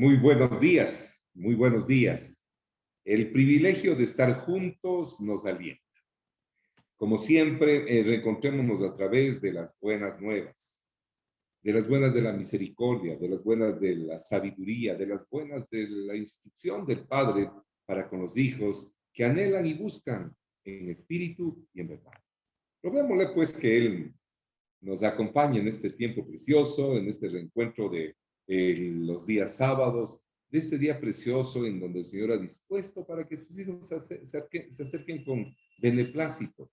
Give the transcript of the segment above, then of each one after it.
Muy buenos días, muy buenos días. El privilegio de estar juntos nos alienta. Como siempre, reencontrémonos a través de las buenas nuevas, de las buenas de la misericordia, de las buenas de la sabiduría, de las buenas de la instrucción del Padre para con los hijos que anhelan y buscan en espíritu y en verdad. Roguémosle pues que Él nos acompañe en este tiempo precioso, en este reencuentro de los días sábados, de este día precioso en donde el Señor ha dispuesto para que sus hijos se acerquen con beneplácito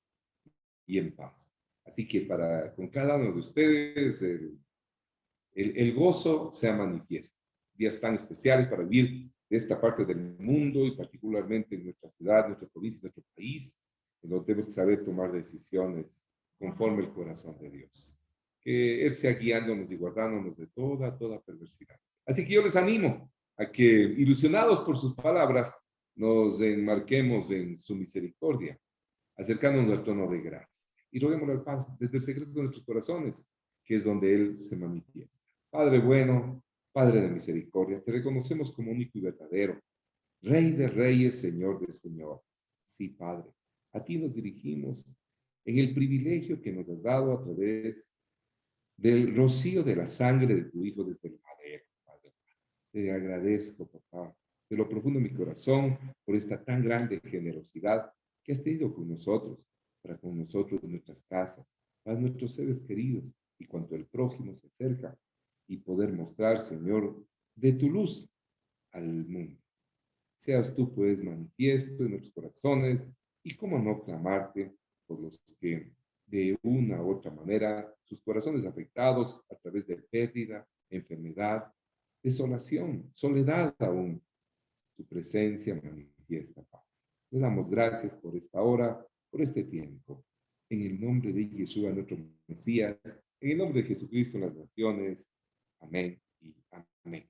y en paz. Así que con cada uno de ustedes el gozo sea manifiesto. Días tan especiales para vivir de esta parte del mundo y particularmente en nuestra ciudad, nuestra provincia, nuestro país, en donde tenemos que saber tomar decisiones conforme el corazón de Dios. Que Él sea guiándonos y guardándonos de toda perversidad. Así que yo les animo a que, ilusionados por sus palabras, nos enmarquemos en su misericordia, acercándonos al trono de gracia. Y roguémosle al Padre desde el secreto de nuestros corazones, que es donde Él se manifiesta. Padre bueno, Padre de misericordia, te reconocemos como único y verdadero, Rey de reyes, Señor de señores. Sí, Padre, a ti nos dirigimos en el privilegio que nos has dado a través del rocío de la sangre de tu Hijo desde el madero, Padre. Te agradezco, papá, de lo profundo de mi corazón, por esta tan grande generosidad que has tenido con nosotros, para con nosotros en nuestras casas, para nuestros seres queridos y cuanto el prójimo se acerca, y poder mostrar, Señor, de tu luz al mundo. Seas tú, pues, manifiesto en nuestros corazones y cómo no clamarte por los que de una u otra manera sus corazones afectados a través de pérdida, enfermedad, desolación, soledad aún. Tu presencia manifiesta, Padre. Le damos gracias por esta hora, por este tiempo. En el nombre de Yeshua, nuestro Mesías, en el nombre de Jesucristo, las naciones. Amén y amén.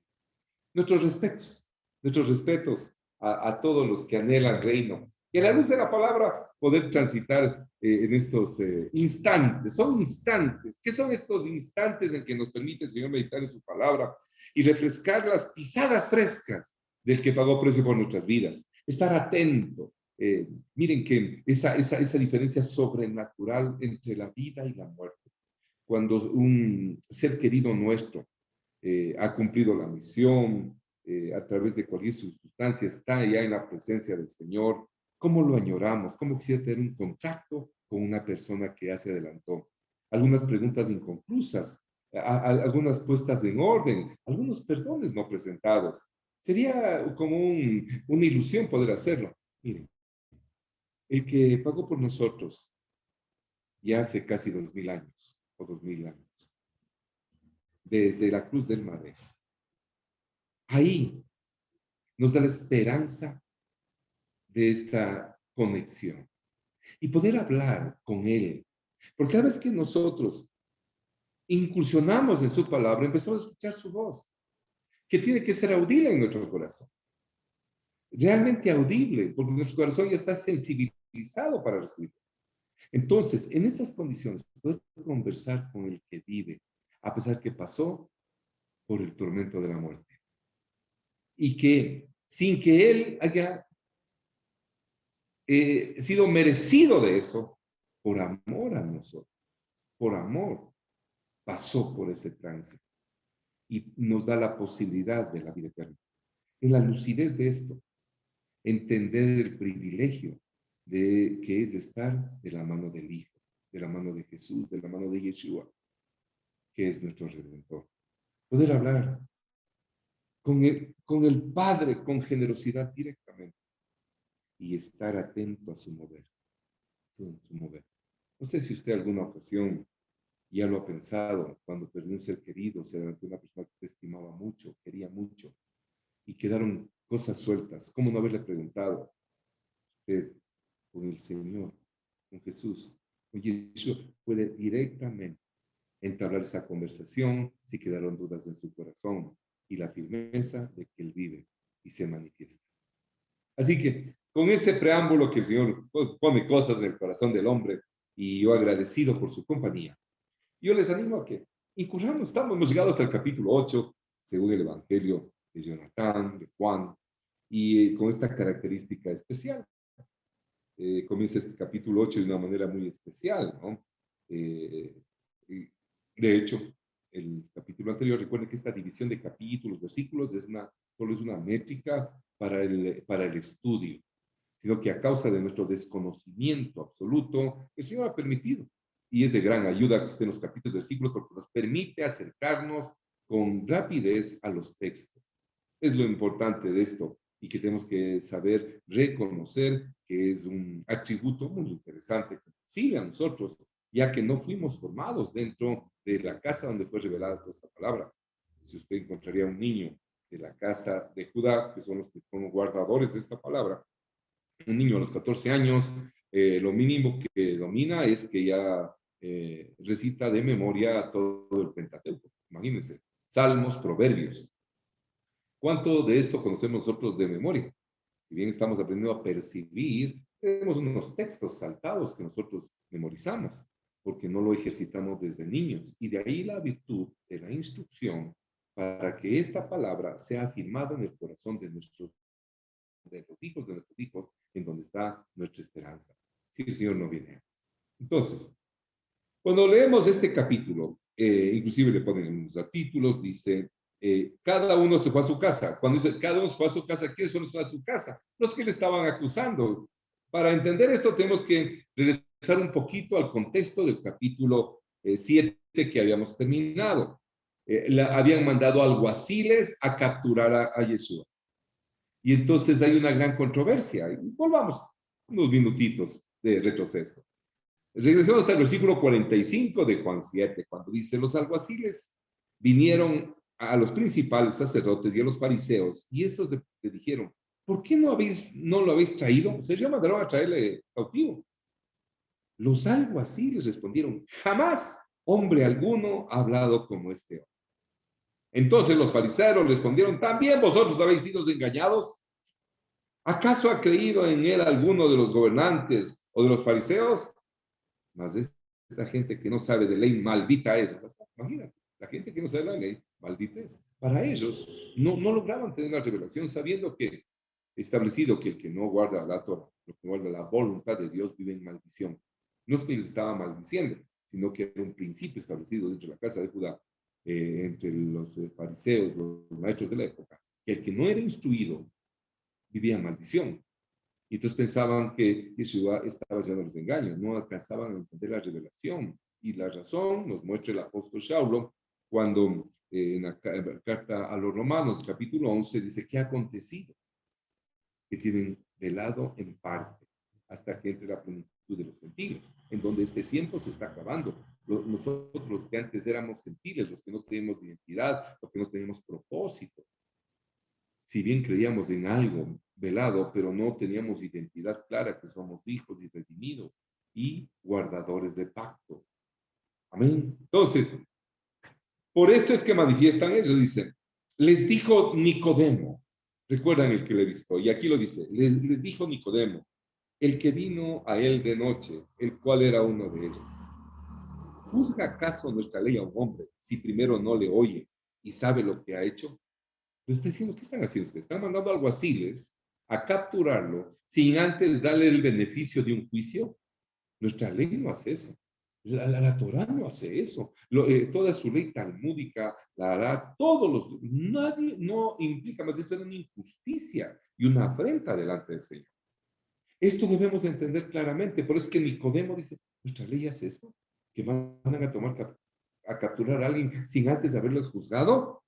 Nuestros respetos a todos los que anhelan reino. Y a la luz de la palabra, poder transitar en estos instantes. Son instantes. ¿Qué son estos instantes en que nos permite el Señor meditar en su palabra y refrescar las pisadas frescas del que pagó precio por nuestras vidas? Estar atento. Miren que esa diferencia sobrenatural entre la vida y la muerte. Cuando un ser querido nuestro ha cumplido la misión, a través de cualquier circunstancia, está ya en la presencia del Señor. ¿Cómo lo añoramos? ¿Cómo quisiera tener un contacto con una persona que ya se adelantó? Algunas preguntas inconclusas, algunas puestas en orden, algunos perdones no presentados. Sería como una ilusión poder hacerlo. Miren, el que pagó por nosotros ya hace casi 2000 años o 2000 años, desde la cruz del madero. Ahí nos da la esperanza de esta conexión y poder hablar con Él. Porque cada vez que nosotros incursionamos en su palabra, empezamos a escuchar su voz, que tiene que ser audible en nuestro corazón. Realmente audible, porque nuestro corazón ya está sensibilizado para recibir. Entonces, en esas condiciones, poder conversar con el que vive, a pesar que pasó por el tormento de la muerte. Y que sin que Él haya sido merecido de eso, por amor a nosotros, por amor, pasó por ese tránsito y nos da la posibilidad de la vida eterna. En la lucidez de esto, entender el privilegio de que es estar de la mano del Hijo, de la mano de Jesús, de la mano de Yeshua, que es nuestro Redentor. Poder hablar con el Padre con generosidad directamente y estar atento a su mover, su mover. No sé si usted alguna ocasión ya lo ha pensado cuando perdió un ser querido, o sea, una persona que te estimaba mucho, quería mucho, y quedaron cosas sueltas. ¿Cómo no haberle preguntado usted con el Señor, con Jesús, con Yeshua? Puede directamente entablar esa conversación si quedaron dudas en su corazón y la firmeza de que Él vive y se manifiesta. Así que con ese preámbulo que el Señor pone cosas en el corazón del hombre y yo agradecido por su compañía, yo les animo a que incurramos, hemos llegado hasta el capítulo 8, según el Evangelio de Jonatán, de Juan, y con esta característica especial. Comienza este capítulo 8 de una manera muy especial, ¿no? De hecho, el capítulo anterior, recuerden que esta división de capítulos, versículos, solo es una métrica para el estudio, sino que a causa de nuestro desconocimiento absoluto, el Señor ha permitido. Y es de gran ayuda que estén los capítulos, versículos, porque nos permite acercarnos con rapidez a los textos. Es lo importante de esto y que tenemos que saber reconocer que es un atributo muy interesante que nos sirve a nosotros, ya que no fuimos formados dentro de la casa donde fue revelada toda esta palabra. Si usted encontraría un niño de la casa de Judá, que son los que son guardadores de esta palabra, un niño a los 14 años, lo mínimo que domina es que ya recita de memoria todo el Pentateuco. Imagínense, Salmos, Proverbios. ¿Cuánto de esto conocemos nosotros de memoria? Si bien estamos aprendiendo a percibir, tenemos unos textos saltados que nosotros memorizamos, porque no lo ejercitamos desde niños. Y de ahí la virtud de la instrucción para que esta palabra sea afirmada en el corazón de los hijos de nuestros hijos, en donde está nuestra esperanza. Si el Señor no viene antes. Entonces, cuando leemos este capítulo, inclusive le ponen los títulos, dice, cada uno se fue a su casa. Cuando dice, cada uno se fue a su casa, ¿quiénes fueron a su casa? Los que le estaban acusando. Para entender esto, tenemos que regresar un poquito al contexto del capítulo 7 que habíamos terminado. Habían mandado alguaciles a capturar a Yeshua. Y entonces hay una gran controversia. Y volvamos unos minutitos de retroceso. Regresemos hasta el versículo 45 de Juan 7, cuando dice, los alguaciles vinieron a los principales sacerdotes y a los fariseos, y estos le dijeron, ¿por qué no lo habéis traído? Se ya mandaron a traerle cautivo. Los alguaciles respondieron, jamás hombre alguno ha hablado como este hombre. Entonces los fariseos respondieron, ¿también vosotros habéis sido engañados? ¿Acaso ha creído en él alguno de los gobernantes o de los fariseos? Mas esta gente que no sabe de ley, maldita es. O sea, imagínate, la gente que no sabe la ley, maldita es. Para ellos, no lograban tener la revelación sabiendo que establecido que el que no guarda la Torah, el que guarda la voluntad de Dios, vive en maldición. No es que les estaba maldiciendo, sino que era un principio establecido dentro de la casa de Judá, entre los fariseos, los maestros de la época, que el que no era instruido vivía en maldición. Y entonces pensaban que Yeshua estaba llevándoles de engaño, no alcanzaban a entender la revelación. Y la razón nos muestra el apóstol Saulo cuando en la carta a los Romanos, capítulo 11, dice, ¿qué ha acontecido? Que tienen velado en parte hasta que entre la plenitud de los gentiles, en donde este tiempo se está acabando. Nosotros los que antes éramos gentiles, los que no teníamos identidad, los que no teníamos propósito, si bien creíamos en algo velado, pero no teníamos identidad clara que somos hijos y redimidos y guardadores de pacto. Amén. Entonces, por esto es que manifiestan ellos, dicen, les dijo Nicodemo, recuerdan el que le visitó, y aquí lo dice, les dijo Nicodemo, el que vino a él de noche, el cual era uno de ellos. ¿Juzga acaso nuestra ley a un hombre si primero no le oye y sabe lo que ha hecho? Entonces está diciendo, ¿qué están haciendo ustedes? Están mandando alguaciles a capturarlo sin antes darle el beneficio de un juicio. Nuestra ley no hace eso. La Torah no hace eso. Toda su ley talmúdica, la hará todos los... Nadie no implica más, eso era una injusticia y una afrenta delante del Señor. Esto debemos de entender claramente. Por eso es que Nicodemo dice, nuestra ley hace eso, que van a tomar a capturar a alguien sin antes de haberlo juzgado.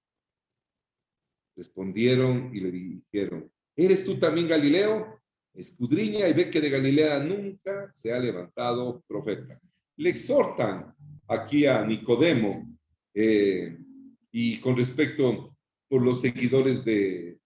Respondieron y le dijeron, ¿eres tú también Galileo? Escudriña y ve que de Galilea nunca se ha levantado profeta. Le exhortan aquí a Nicodemo y con respecto por los seguidores de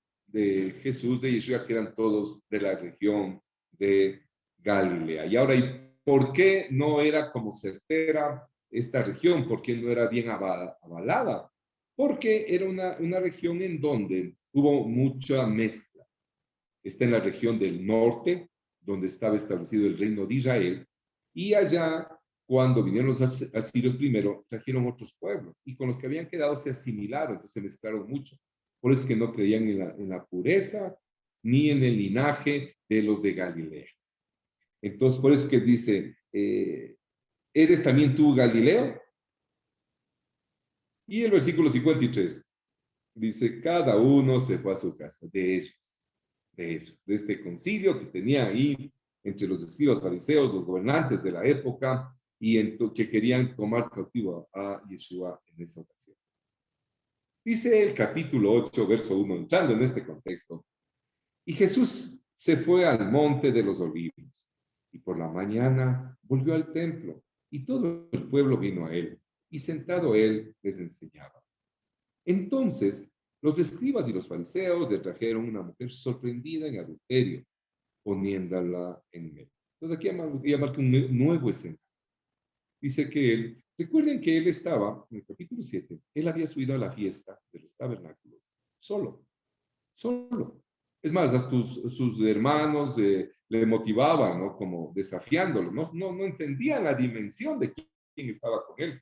Jesús, de Yeshua, que eran todos de la región de Galilea. Y ahora, ¿y por qué no era como certera esta región? ¿Por qué no era bien avalada? Porque era una región en donde hubo mucha mezcla. Está en la región del norte, donde estaba establecido el reino de Israel, y allá, cuando vinieron los asirios primero, trajeron otros pueblos, y con los que habían quedado se asimilaron, entonces se mezclaron mucho. Por eso es que no creían en la pureza ni en el linaje de los de Galilea. Entonces, por eso es que dice, ¿eres también tú Galileo? Y el versículo 53 dice, cada uno se fue a su casa, de este concilio que tenía ahí entre los escribas fariseos, los gobernantes de la época, que querían tomar cautivo a Yeshua en esa ocasión. Dice el capítulo 8, verso 1, entrando en este contexto, y Jesús se fue al monte de los olivos, y por la mañana volvió al templo, y todo el pueblo vino a él, y sentado él les enseñaba. Entonces, los escribas y los fariseos le trajeron una mujer sorprendida en adulterio, poniéndola en medio. Entonces, aquí ya marca un nuevo escenario. Dice que recuerden que él estaba, en el capítulo 7, él había subido a la fiesta de los tabernáculos, solo. Es más, sus hermanos le motivaban, ¿no? Como desafiándolo, no entendían la dimensión de quién estaba con él.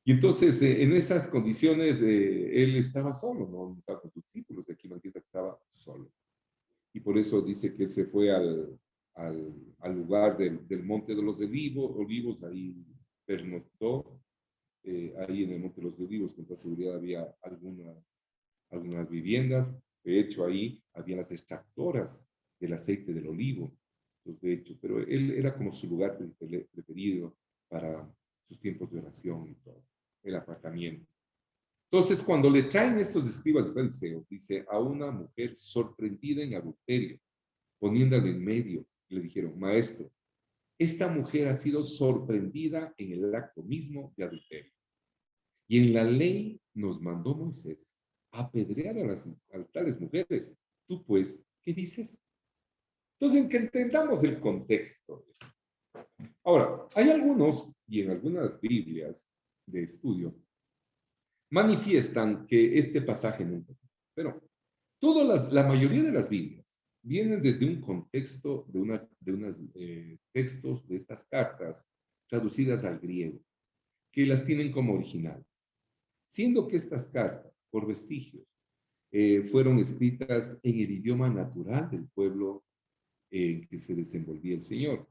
Y entonces, en esas condiciones, él estaba solo, no estaba con sus discípulos, de aquí manifiesta que estaba solo. Y por eso dice que se fue al lugar del Monte de los Olivos, ahí pernoctó, ahí en el Monte de los Olivos, con toda seguridad había algunas viviendas. De hecho, ahí había las extractoras del aceite del olivo. Entonces, de hecho, pero él era como su lugar preferido para sus tiempos de oración y todo, el aparcamiento. Entonces, cuando le traen estos escribas de fariseos, dice a una mujer sorprendida en adulterio, poniéndola en medio, le dijeron, maestro, esta mujer ha sido sorprendida en el acto mismo de adulterio. Y en la ley nos mandó Moisés apedrear a tales mujeres. Tú, pues, ¿qué dices? Entonces, que entendamos el contexto. Ahora, hay algunos, y en algunas Biblias de estudio, manifiestan que este pasaje nunca, pero la mayoría de las Biblias vienen desde un contexto de unos textos de estas cartas traducidas al griego, que las tienen como originales, siendo que estas cartas, por vestigios, fueron escritas en el idioma natural del pueblo en que se desenvolvía el Señor,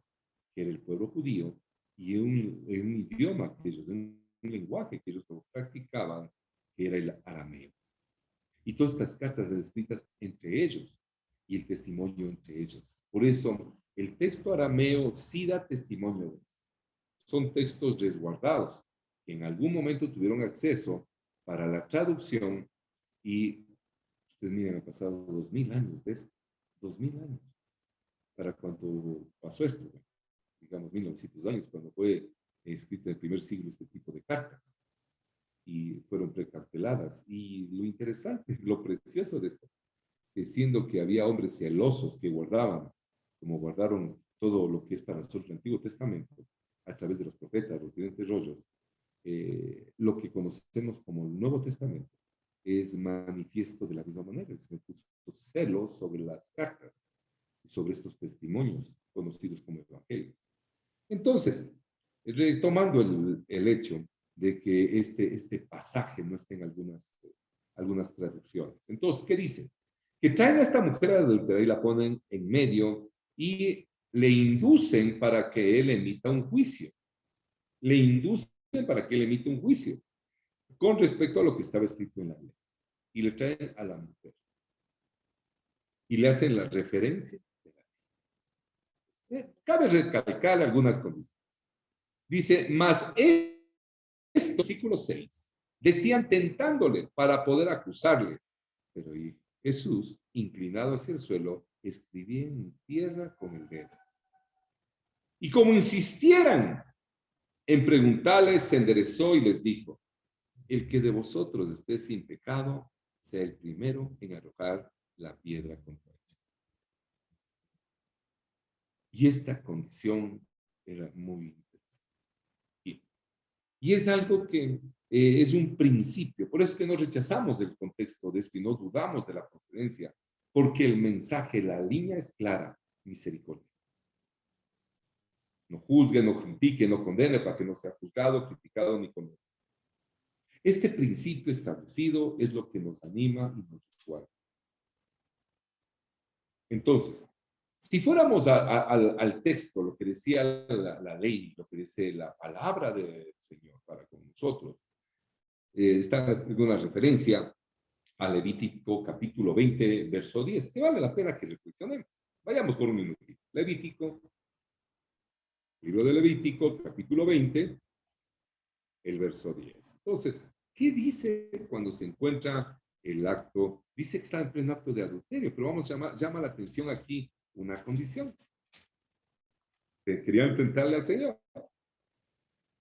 que era el pueblo judío, y en un idioma que ellos, en un lenguaje que ellos practicaban, que era el arameo. Y todas estas cartas eran escritas entre ellos y el testimonio entre ellos. Por eso, el texto arameo sí da testimonio de esto. Son textos resguardados que en algún momento tuvieron acceso para la traducción y ustedes miren, han pasado 2000 años de esto, 2000 años, para cuando pasó esto, digamos 1900 años, cuando fue escrito en el primer siglo este tipo de cartas y fueron precarteladas. Y lo interesante, lo precioso de esto, es siendo que había hombres celosos que guardaban, como guardaron todo lo que es para nosotros el Antiguo Testamento, a través de los profetas, los diferentes rollos, lo que conocemos como el Nuevo Testamento es manifiesto de la misma manera. El Señor puso celos sobre las cartas y sobre estos testimonios conocidos como evangelios. Entonces, retomando el hecho de que este pasaje no esté en algunas traducciones. Entonces, ¿qué dice? Que traen a esta mujer adúltera y la ponen en medio y le inducen para que él emita un juicio. Le inducen para que él emita un juicio con respecto a lo que estaba escrito en la ley. Y le traen a la mujer. Y le hacen la referencia de la ley. Cabe recalcar algunas condiciones. Dice, más esto, versículo 6, decían tentándole para poder acusarle. Pero Jesús, inclinado hacia el suelo, escribía en tierra con el dedo. Y como insistieran en preguntarles, se enderezó y les dijo, el que de vosotros esté sin pecado, sea el primero en arrojar la piedra contra él. Y esta condición era muy interesante. Y es algo que es un principio. Por eso es que no rechazamos el contexto de esto y no dudamos de la procedencia, porque el mensaje, la línea es clara, misericordia. No juzgue, no critique, no condene para que no sea juzgado, criticado ni condenado. Este principio establecido es lo que nos anima y nos recuerda. Entonces, si fuéramos al texto, lo que decía la ley, lo que dice la palabra del Señor para con nosotros, está en una referencia a Levítico capítulo 20, verso 10, que vale la pena que reflexionemos. Vayamos por un minutito. Levítico, libro de Levítico, capítulo 20, el verso 10. Entonces, ¿qué dice cuando se encuentra el acto? Dice que está en pleno acto de adulterio, pero llama la atención aquí una condición. Querían tentarle al Señor.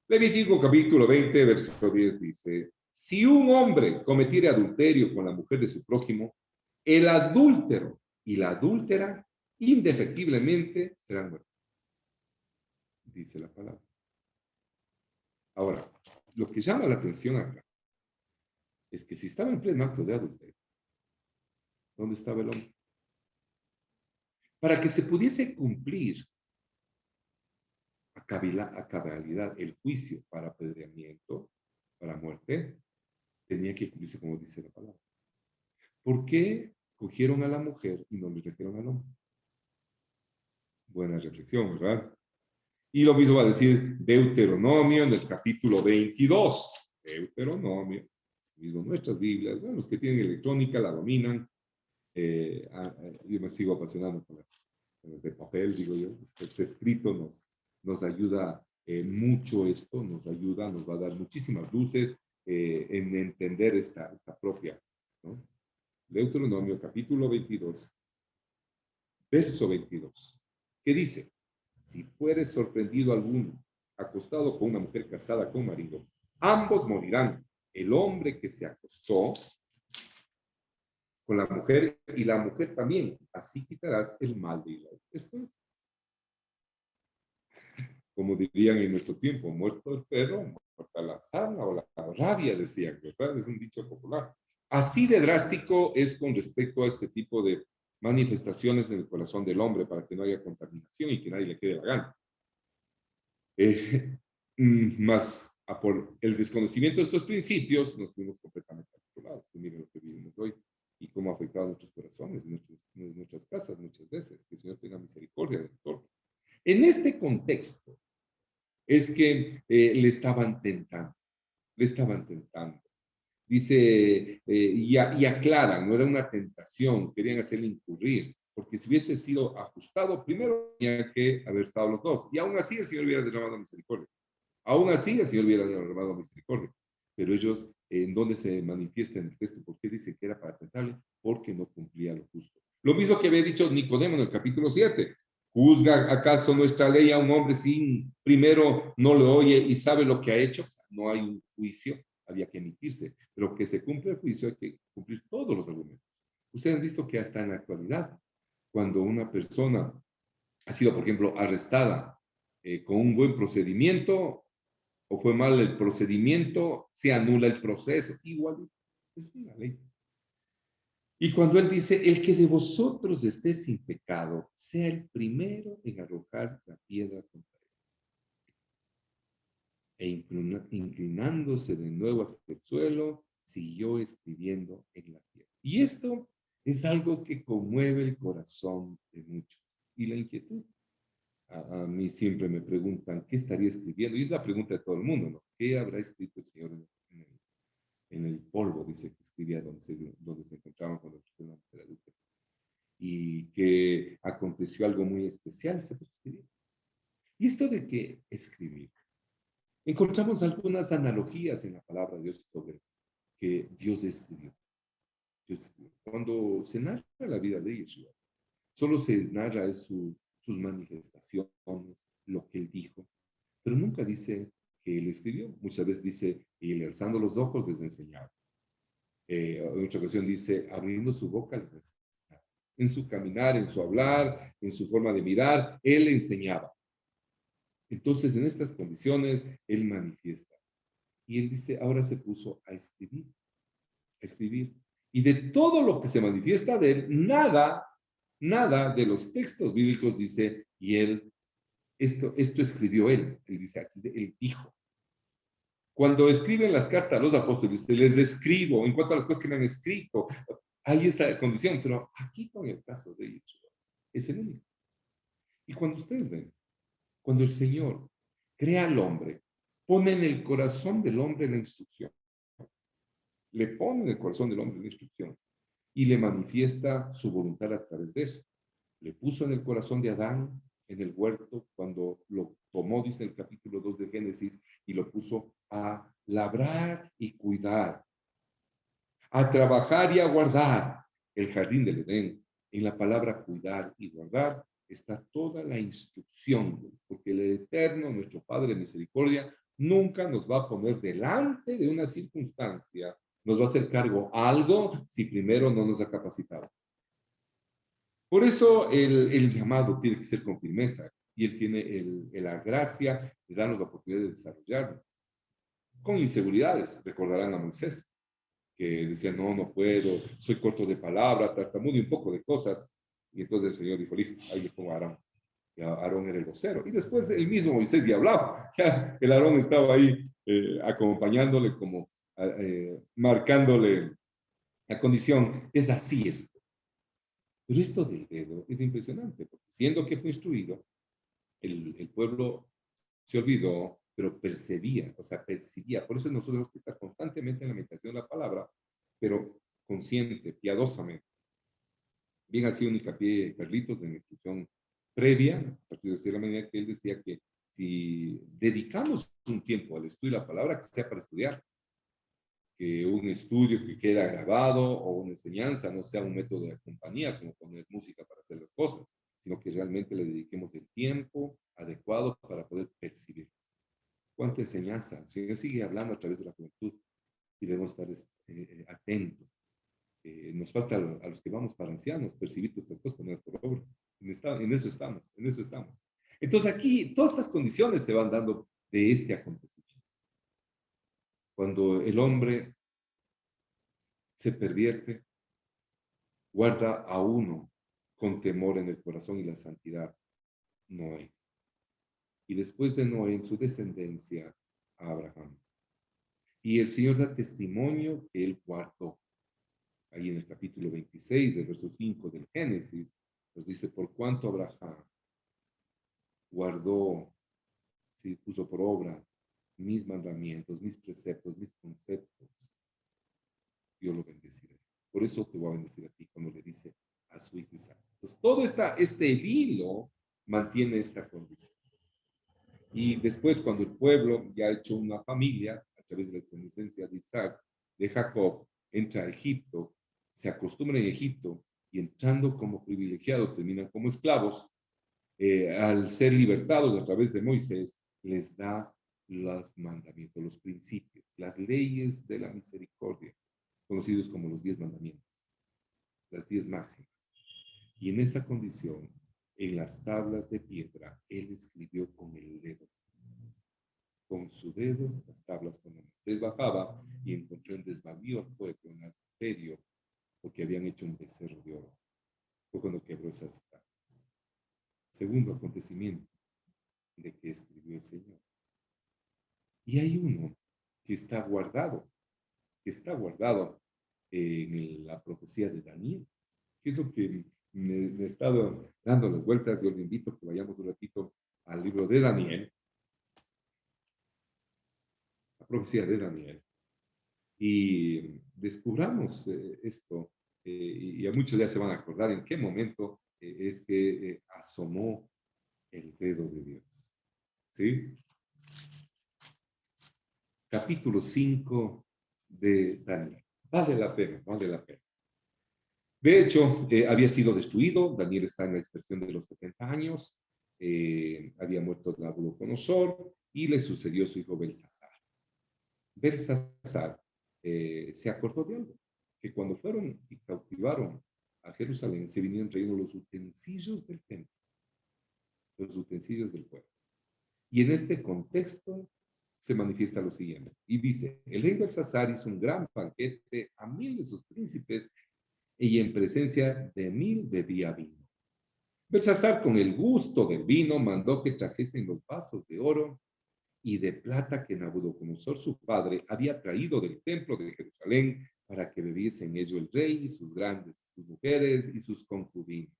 Levítico capítulo 20, verso 10 dice, si un hombre cometiere adulterio con la mujer de su prójimo, el adúltero y la adúltera indefectiblemente serán muertos. Dice la palabra. Ahora, lo que llama la atención acá es que si estaba en pleno acto de adulterio, ¿dónde estaba el hombre? Para que se pudiese cumplir a cabalidad el juicio para apedreamiento, para muerte, tenía que cumplirse como dice la palabra. ¿Por qué cogieron a la mujer y no le trajeron al hombre? Buena reflexión, ¿verdad? Y lo mismo va a decir Deuteronomio en el capítulo 22. Deuteronomio, mismo nuestras Biblias, bueno, los que tienen electrónica la dominan. Yo me sigo apasionando con las de papel, digo yo. Este escrito nos ayuda mucho esto, nos va a dar muchísimas luces en entender esta propia, ¿no? Deuteronomio capítulo 22, verso 22, que dice, si fuere sorprendido alguno acostado con una mujer casada con marido, ambos morirán. El hombre que se acostó con la mujer y la mujer también. Así quitarás el mal de Israel. Esto es, como dirían en nuestro tiempo, muerto el perro, muerta la sarna o la rabia, decían, ¿verdad? Es un dicho popular. Así de drástico es con respecto a este tipo de manifestaciones en el corazón del hombre para que no haya contaminación y que nadie le quede la gana. Más por el desconocimiento de estos principios, nos fuimos completamente articulados. Miren lo que vivimos hoy y cómo ha afectado a nuestros corazones, nuestras casas muchas veces. Que el Señor tenga misericordia de nosotros. En este contexto es que le estaban tentando. Dice, y aclaran, no era una tentación, querían hacerle incurrir, porque si hubiese sido ajustado, primero tenía que haber estado los dos, y aún así el Señor hubiera derramado misericordia. Aún así el Señor hubiera derramado misericordia. Pero ellos, ¿en dónde se manifiesta en el texto? ¿Por qué dice que era para tentarle? Porque no cumplía lo justo. Lo mismo que había dicho Nicodemo en el capítulo 7. ¿Juzga acaso nuestra ley a un hombre sin primero no lo oye y sabe lo que ha hecho? O sea, no hay un juicio, había que emitirse. Pero que se cumpla el juicio hay que cumplir todos los argumentos. Ustedes han visto que hasta en la actualidad, cuando una persona ha sido, por ejemplo, arrestada con un buen procedimiento, o fue mal el procedimiento, se anula el proceso. Igual, es una ley. Y cuando él dice, el que de vosotros esté sin pecado, sea el primero en arrojar la piedra contra él. E inclinándose de nuevo hacia el suelo, siguió escribiendo en la tierra. Y esto es algo que conmueve el corazón de muchos. Y la inquietud. A mí siempre me preguntan, ¿qué estaría escribiendo? Y es la pregunta de todo el mundo, ¿no? ¿Qué habrá escrito el Señor en el polvo? Dice que escribía donde se encontraba cuando fue una mujer adulta. Y que aconteció algo muy especial, se puso a escribir. Y esto de que escribir, encontramos algunas analogías en la palabra de Dios sobre que Dios escribió. Cuando se narra la vida de Yeshua, solo se narra sus manifestaciones, lo que él dijo, pero nunca dice que él escribió. Muchas veces dice, y él alzando los ojos les enseñaba. En otra ocasión dice, abriendo su boca les enseñaba. En su caminar, en su hablar, en su forma de mirar, él enseñaba. Entonces, en estas condiciones, él manifiesta. Y él dice, ahora se puso a escribir, a escribir. Y de todo lo que se manifiesta de él, nada de los textos bíblicos dice, y él, esto escribió él. Él dice aquí, él dijo. Cuando escriben las cartas a los apóstoles, se les describo en cuanto a las cosas que me han escrito. Hay esa condición, pero aquí con el caso de ellos, es el único. Y cuando ustedes ven, cuando el Señor crea al hombre, pone en el corazón del hombre la instrucción, le pone en el corazón del hombre la instrucción y le manifiesta su voluntad a través de eso. Le puso en el corazón de Adán en el huerto cuando lo tomó, dice el capítulo 2 de Génesis, y lo puso a labrar y cuidar, a trabajar y a guardar el jardín del Edén. En la palabra cuidar y guardar está toda la instrucción, porque el Eterno, nuestro Padre de misericordia, nunca nos va a poner delante de una circunstancia, nos va a hacer cargo algo si primero no nos ha capacitado. Por eso el llamado tiene que ser con firmeza y Él tiene la gracia de darnos la oportunidad de desarrollarlo. Con inseguridades, recordarán a Moisés, que decía, no, no puedo, soy corto de palabra, tartamudo y un poco de cosas. Y entonces el Señor dijo, listo, ahí le pongo a Aarón. Y Aarón era el vocero. Y después el mismo Moisés ya hablaba. Ya el Aarón estaba ahí acompañándole, como marcándole la condición. Es así esto. Pero esto del dedo es impresionante, porque siendo que fue instruido, el pueblo se olvidó, pero percibía, o sea, percibía. Por eso nosotros tenemos que estar constantemente en la meditación de la palabra, pero consciente, piadosamente. Bien hacía un hincapié Carlitos en la instrucción previa, a partir de la manera que él decía que si dedicamos un tiempo al estudio de la palabra, que sea para estudiar, que un estudio que queda grabado o una enseñanza no sea un método de compañía, como poner música para hacer las cosas, sino que realmente le dediquemos el tiempo adecuado para poder percibir. ¿Cuánta enseñanza? El Señor sigue hablando a través de la juventud y debemos estar atentos. Nos falta a los que vamos para ancianos percibir todas estas cosas con nuestra obra. En eso estamos, en eso estamos. Entonces aquí todas estas condiciones se van dando de este acontecimiento. Cuando el hombre se pervierte, guarda a uno con temor en el corazón y la santidad, Noé. Y después de Noé, en su descendencia, a Abraham. Y el Señor da testimonio que él guardó. Ahí en el capítulo 26, del verso 5 del Génesis, nos dice, por cuanto Abraham guardó, sí, puso por obra mis mandamientos, mis preceptos, mis conceptos, yo lo bendeciré. Por eso te voy a bendecir a ti, cuando le dice a su hijo Isaac. Entonces, todo este hilo mantiene esta condición. Y después, cuando el pueblo ya ha hecho una familia, a través de la descendencia de Isaac, de Jacob, entra a Egipto, se acostumbra en Egipto y entrando como privilegiados terminan como esclavos, al ser libertados a través de Moisés, les da los mandamientos, los principios, las leyes de la misericordia, conocidos como los 10 mandamientos, las 10 máximas. Y en esa condición, en las tablas de piedra, él escribió con el dedo. Con su dedo, las tablas cuando Moisés bajaba y encontró en desvarío al pueblo, en adulterio, porque habían hecho un becerro de oro. Fue cuando quebró esas tablas. Segundo acontecimiento de que escribió el Señor. Y hay uno que está guardado en la profecía de Daniel, que es lo que me he estado dando las vueltas. Yo le invito a que vayamos un ratito al libro de Daniel, la profecía de Daniel, y descubramos esto, y a muchos ya se van a acordar en qué momento es que asomó el dedo de Dios. ¿Sí? Capítulo 5 de Daniel. Vale la pena, vale la pena. De hecho, había sido destruido. Daniel está en la expresión de los 70 años. Había muerto Nabucodonosor y le sucedió su hijo Belsasar. Belsasar se acordó de algo, que cuando fueron y cautivaron a Jerusalén, se vinieron trayendo los utensilios del templo, los utensilios del pueblo. Y en este contexto se manifiesta lo siguiente. Y dice, el rey Belsasar hizo un gran banquete a 1000 de sus príncipes y en presencia de 1000 bebía vino. Belsasar, con el gusto del vino, mandó que trajesen los vasos de oro y de plata que Nabucodonosor su padre había traído del templo de Jerusalén para que bebiese en ello el rey y sus grandes, sus mujeres y sus concubinas.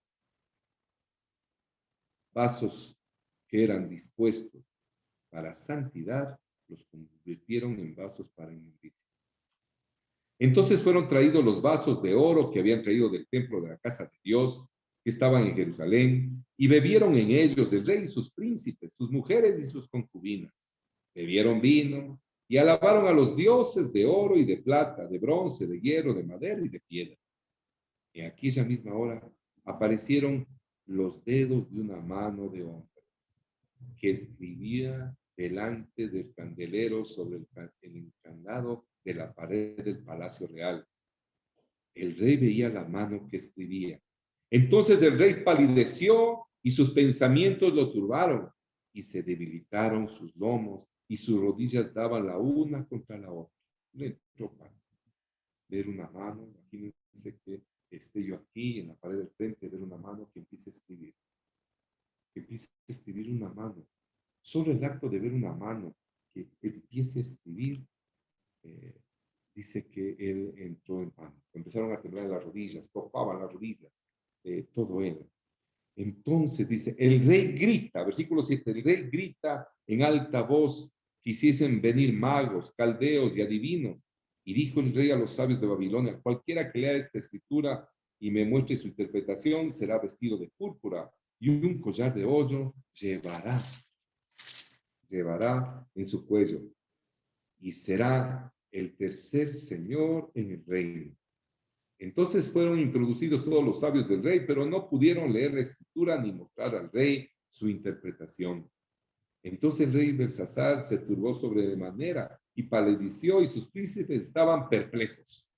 Vasos que eran dispuestos para santidad, los convirtieron en vasos para inmundicia. Entonces fueron traídos los vasos de oro que habían traído del templo de la casa de Dios, que estaban en Jerusalén, y bebieron en ellos el rey y sus príncipes, sus mujeres y sus concubinas. Bebieron vino y alabaron a los dioses de oro y de plata, de bronce, de hierro, de madera y de piedra. Y aquí esa misma hora aparecieron los dedos de una mano de hombre que escribía delante del candelero sobre el encandado de la pared del palacio real. El rey veía la mano que escribía. Entonces el rey palideció y sus pensamientos lo turbaron y se debilitaron sus lomos y sus rodillas daban la una contra la otra. Le entró ver una mano, imagínense que esté yo aquí en la pared del frente, ver una mano que empiece a escribir. Que empiece a escribir una mano. Solo el acto de ver una mano que empiece a escribir, dice que él entró en pánico. Empezaron a temblar las rodillas, topaban las rodillas, todo él. Entonces dice, el rey grita, versículo 7, el rey grita en alta voz, quisiesen venir magos, caldeos y adivinos. Y dijo el rey a los sabios de Babilonia, cualquiera que lea esta escritura y me muestre su interpretación, será vestido de púrpura y un collar de oro llevará en su cuello y será el tercer señor en el reino. Entonces fueron introducidos todos los sabios del rey, pero no pudieron leer la escritura ni mostrar al rey su interpretación. Entonces el rey Belsasar se turbó sobremanera y palideció y sus príncipes estaban perplejos.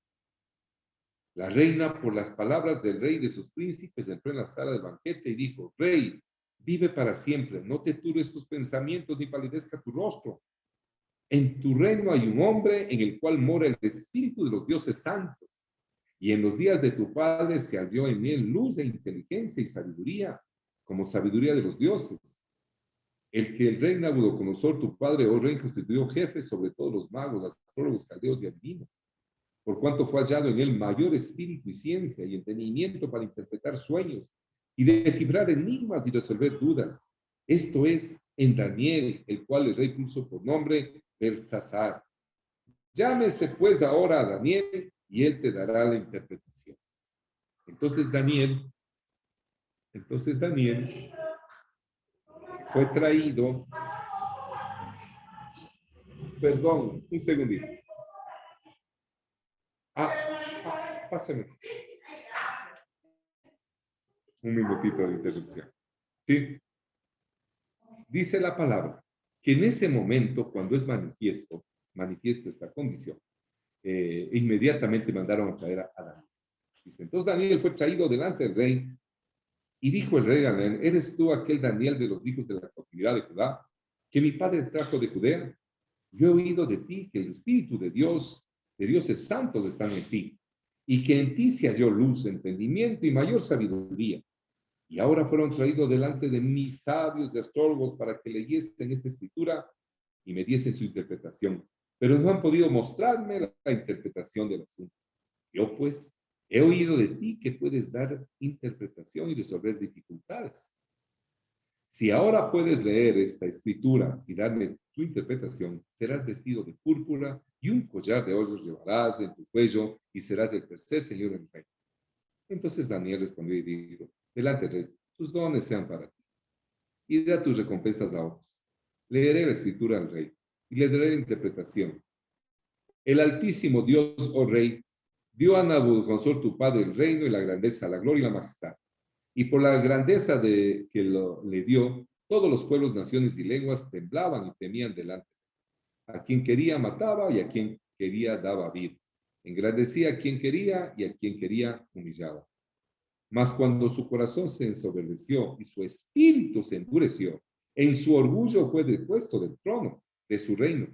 La reina, por las palabras del rey y de sus príncipes, entró en la sala del banquete y dijo, rey, vive para siempre, no te turbes tus pensamientos ni palidezca tu rostro. En tu reino hay un hombre en el cual mora el espíritu de los dioses santos. Y en los días de tu padre se halló en él luz de inteligencia y sabiduría, como sabiduría de los dioses. El que el rey Nabucodonosor, tu padre, oh rey, constituyó jefe sobre todos los magos, astrólogos, caldeos y adivinos. Por cuanto fue hallado en él mayor espíritu y ciencia y entendimiento para interpretar sueños y descifrar enigmas y resolver dudas. Esto es en Daniel, el cual el rey puso por nombre Belsasar. Llámese pues ahora a Daniel y él te dará la interpretación. Entonces Daniel fue traído. Perdón, un segundito. Pásame. Un minutito de interrupción. ¿Sí? Dice la palabra que en ese momento, cuando es manifiesto esta condición, inmediatamente mandaron a traer a Daniel. Dice, entonces Daniel fue traído delante del rey y dijo el rey Daniel, ¿eres tú aquel Daniel de los hijos de la cautividad de Judá, que mi padre trajo de Judea? Yo he oído de ti que el Espíritu de Dios, de dioses santos están en ti, y que en ti se halló luz, entendimiento y mayor sabiduría. Y ahora fueron traídos delante de mis sabios de astrólogos para que leyesen esta escritura y me diesen su interpretación, pero no han podido mostrarme la interpretación del asunto. Yo pues he oído de ti que puedes dar interpretación y resolver dificultades. Si ahora puedes leer esta escritura y darme tu interpretación, serás vestido de púrpura y un collar de oro llevarás en tu cuello y serás el tercer señor en el reino. Entonces Daniel respondió y dijo, delante rey, tus dones sean para ti y da tus recompensas a otros. Leeré la escritura al rey y le daré la interpretación. El Altísimo Dios, oh rey, dio a Nabucodonosor tu padre el reino y la grandeza, la gloria y la majestad. Y por la grandeza de que le dio, todos los pueblos, naciones y lenguas temblaban y temían delante. A quien quería mataba y a quien quería daba vida. Engrandecía a quien quería y a quien quería humillaba. Mas cuando su corazón se ensoberbeció y su espíritu se endureció, en su orgullo fue depuesto del trono de su reino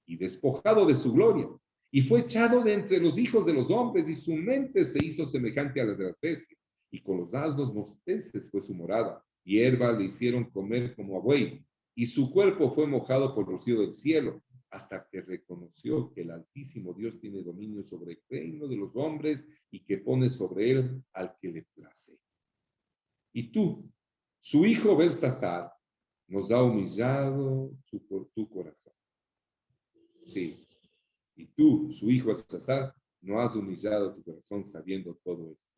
y despojado de su gloria. Y fue echado de entre los hijos de los hombres y su mente se hizo semejante a la de las bestias. Y con los asnos monteses fue su morada. Hierba le hicieron comer como a buey y su cuerpo fue mojado por rocío del cielo, hasta que reconoció que el Altísimo Dios tiene dominio sobre el reino de los hombres y que pone sobre él al que le place. Y tú, su hijo Belsasar, nos ha humillado tu corazón. Sí, y tú, su hijo Belsasar, no has humillado tu corazón sabiendo todo esto.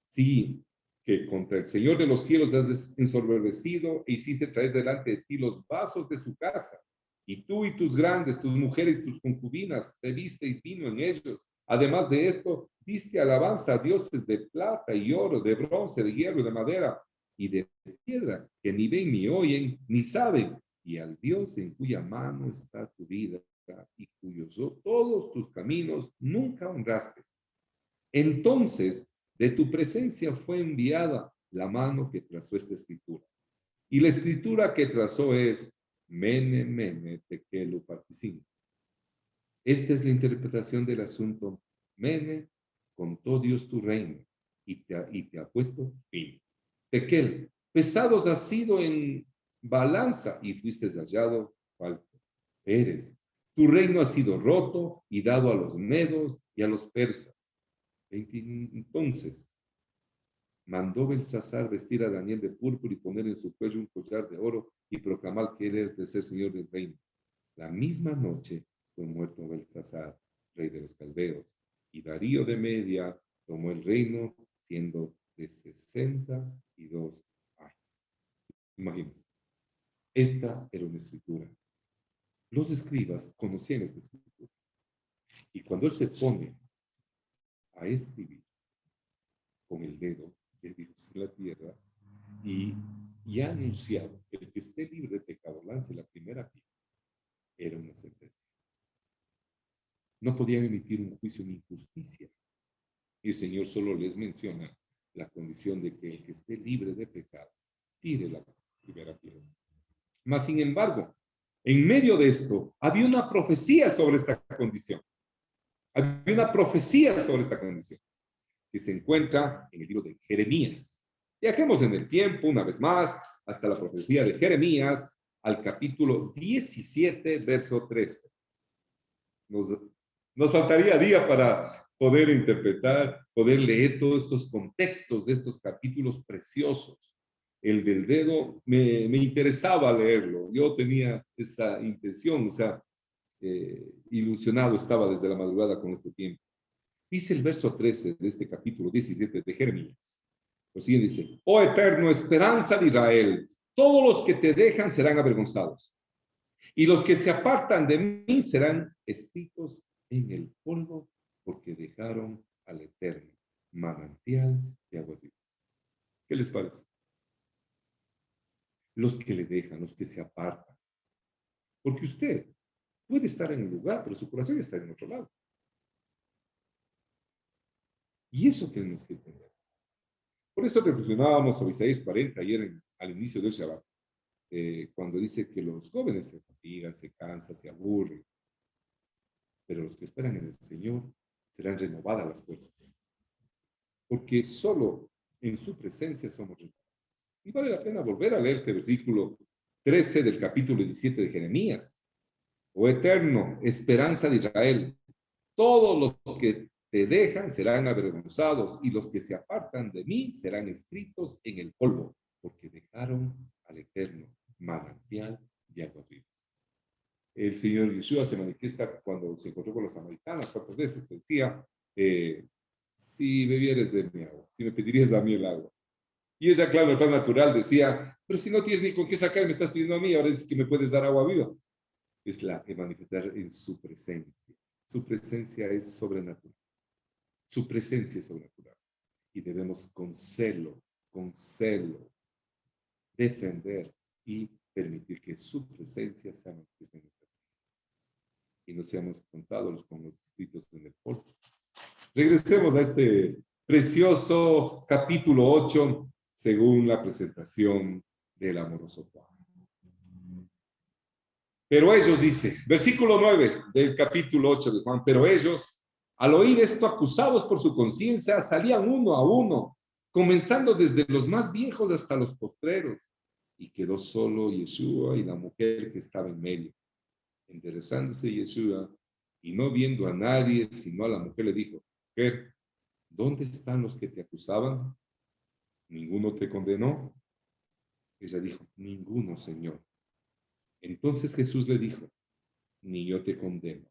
Sí, que contra el Señor de los cielos has ensoberbecido e hiciste traer delante de ti los vasos de su casa. Y tú y tus grandes, tus mujeres y tus concubinas, bebisteis vino en ellos. Además de esto, diste alabanza a dioses de plata y oro, de bronce, de hierro, de madera y de piedra, que ni ven ni oyen, ni saben, y al Dios en cuya mano está tu vida y cuyos todos tus caminos nunca honraste. Entonces, de tu presencia fue enviada la mano que trazó esta escritura. Y la escritura que trazó es Mene, Mene, Tekel, Upartisim. Esta es la interpretación del asunto. Mene, contó Dios tu reino y te ha puesto fin. Tekel, pesados has sido en balanza y fuiste hallado falto. Eres, tu reino ha sido roto y dado a los medos y a los persas. Entonces mandó Belsasar vestir a Daniel de púrpura y poner en su cuello un collar de oro y proclamar que él era el tercer señor del reino. La misma noche fue muerto Belsasar, rey de los caldeos, y Darío de Media tomó el reino siendo de 62 años. Imagínense, esta era una escritura. Los escribas conocían esta escritura. Y cuando él se pone a escribir con el dedo de Dios en la tierra y ha anunciado que el que esté libre de pecado lance la primera piedra, era una sentencia. No podían emitir un juicio de injusticia. Y el Señor solo les menciona la condición de que el que esté libre de pecado tire la primera piedra. Mas, sin embargo, en medio de esto, había una profecía sobre esta condición. Había una profecía sobre esta condición que se encuentra en el libro de Jeremías. Viajemos en el tiempo una vez más hasta la profecía de Jeremías, al capítulo 17, verso 13. Nos faltaría día para poder interpretar, poder leer todos estos contextos de estos capítulos preciosos. El del dedo me interesaba leerlo. Yo tenía esa intención, o sea, ilusionado estaba desde la madrugada con este tiempo. Dice el verso 13 de este capítulo 17 de Jeremías. Lo siguiente dice: oh eterno, esperanza de Israel, todos los que te dejan serán avergonzados, y los que se apartan de mí serán escritos en el polvo, porque dejaron al eterno manantial de aguas vivas. ¿Qué les parece? Los que le dejan, los que se apartan. Porque usted puede estar en un lugar, pero su corazón está en otro lado. Y eso tenemos que entender. Por eso reflexionábamos sobre Isaías 40 ayer al inicio del Shabbat, cuando dice que los jóvenes se fatigan, se cansan, se aburren, pero los que esperan en el Señor serán renovadas las fuerzas. Porque solo en su presencia somos renovados. Y vale la pena volver a leer este versículo 13 del capítulo 17 de Jeremías. Oh eterno, esperanza de Israel, todos los que te dejan serán avergonzados y los que se apartan de mí serán escritos en el polvo, porque dejaron al eterno manantial de aguas vivas. El Señor Yeshua se manifiesta cuando se encontró con las samaritanas 4 veces, decía, si bebieres de mi agua, si me pedirías a mí el agua. Y ella, claro, el plan natural decía, pero si no tienes ni con qué sacar, me estás pidiendo a mí, ahora dices que me puedes dar agua viva. Es la de manifestar en su presencia. Su presencia es sobrenatural. Su presencia es sobrenatural. Y debemos con celo, defender y permitir que su presencia sea manifiesta en nuestras vidas. Y no seamos contados con los escritos en el polvo. Regresemos a este precioso capítulo 8, según la presentación del amoroso Juan. Pero ellos, dice, versículo 9 del capítulo 8 de Juan, pero ellos, al oír esto, acusados por su conciencia, salían uno a uno, comenzando desde los más viejos hasta los postreros. y quedó solo Yeshua y la mujer que estaba en medio. Enderezándose Yeshua y no viendo a nadie, sino a la mujer, le dijo, mujer, ¿dónde están los que te acusaban? ¿Ninguno te condenó? Ella dijo, ninguno, Señor. Entonces Jesús le dijo, ni yo te condeno.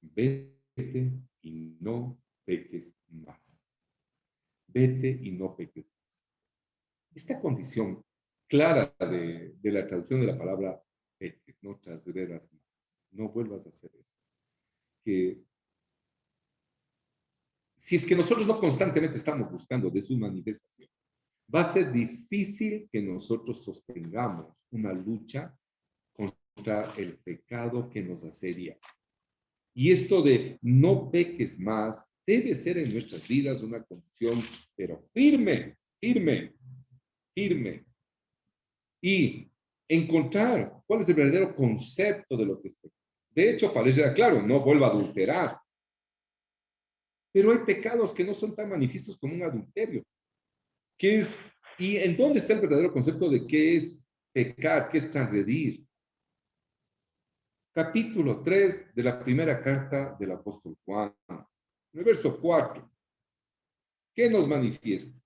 Vete y no peques más. Vete y no peques más. Esta condición clara de la traducción de la palabra peques, no transgredas más, no vuelvas a hacer eso. Que si es que nosotros no constantemente estamos buscando de su manifestación, va a ser difícil que nosotros sostengamos una lucha contra el pecado que nos asedia. Y esto de no peques más debe ser en nuestras vidas una condición, pero firme, firme, firme. Y encontrar cuál es el verdadero concepto de lo que es pecado. De hecho, parece claro, no vuelva a adulterar. Pero hay pecados que no son tan manifiestos como un adulterio. ¿Qué es? ¿Y en dónde está el verdadero concepto de qué es pecar, qué es transgredir? Capítulo 3 de la primera carta del apóstol Juan, en el verso 4. ¿Qué nos manifiesta?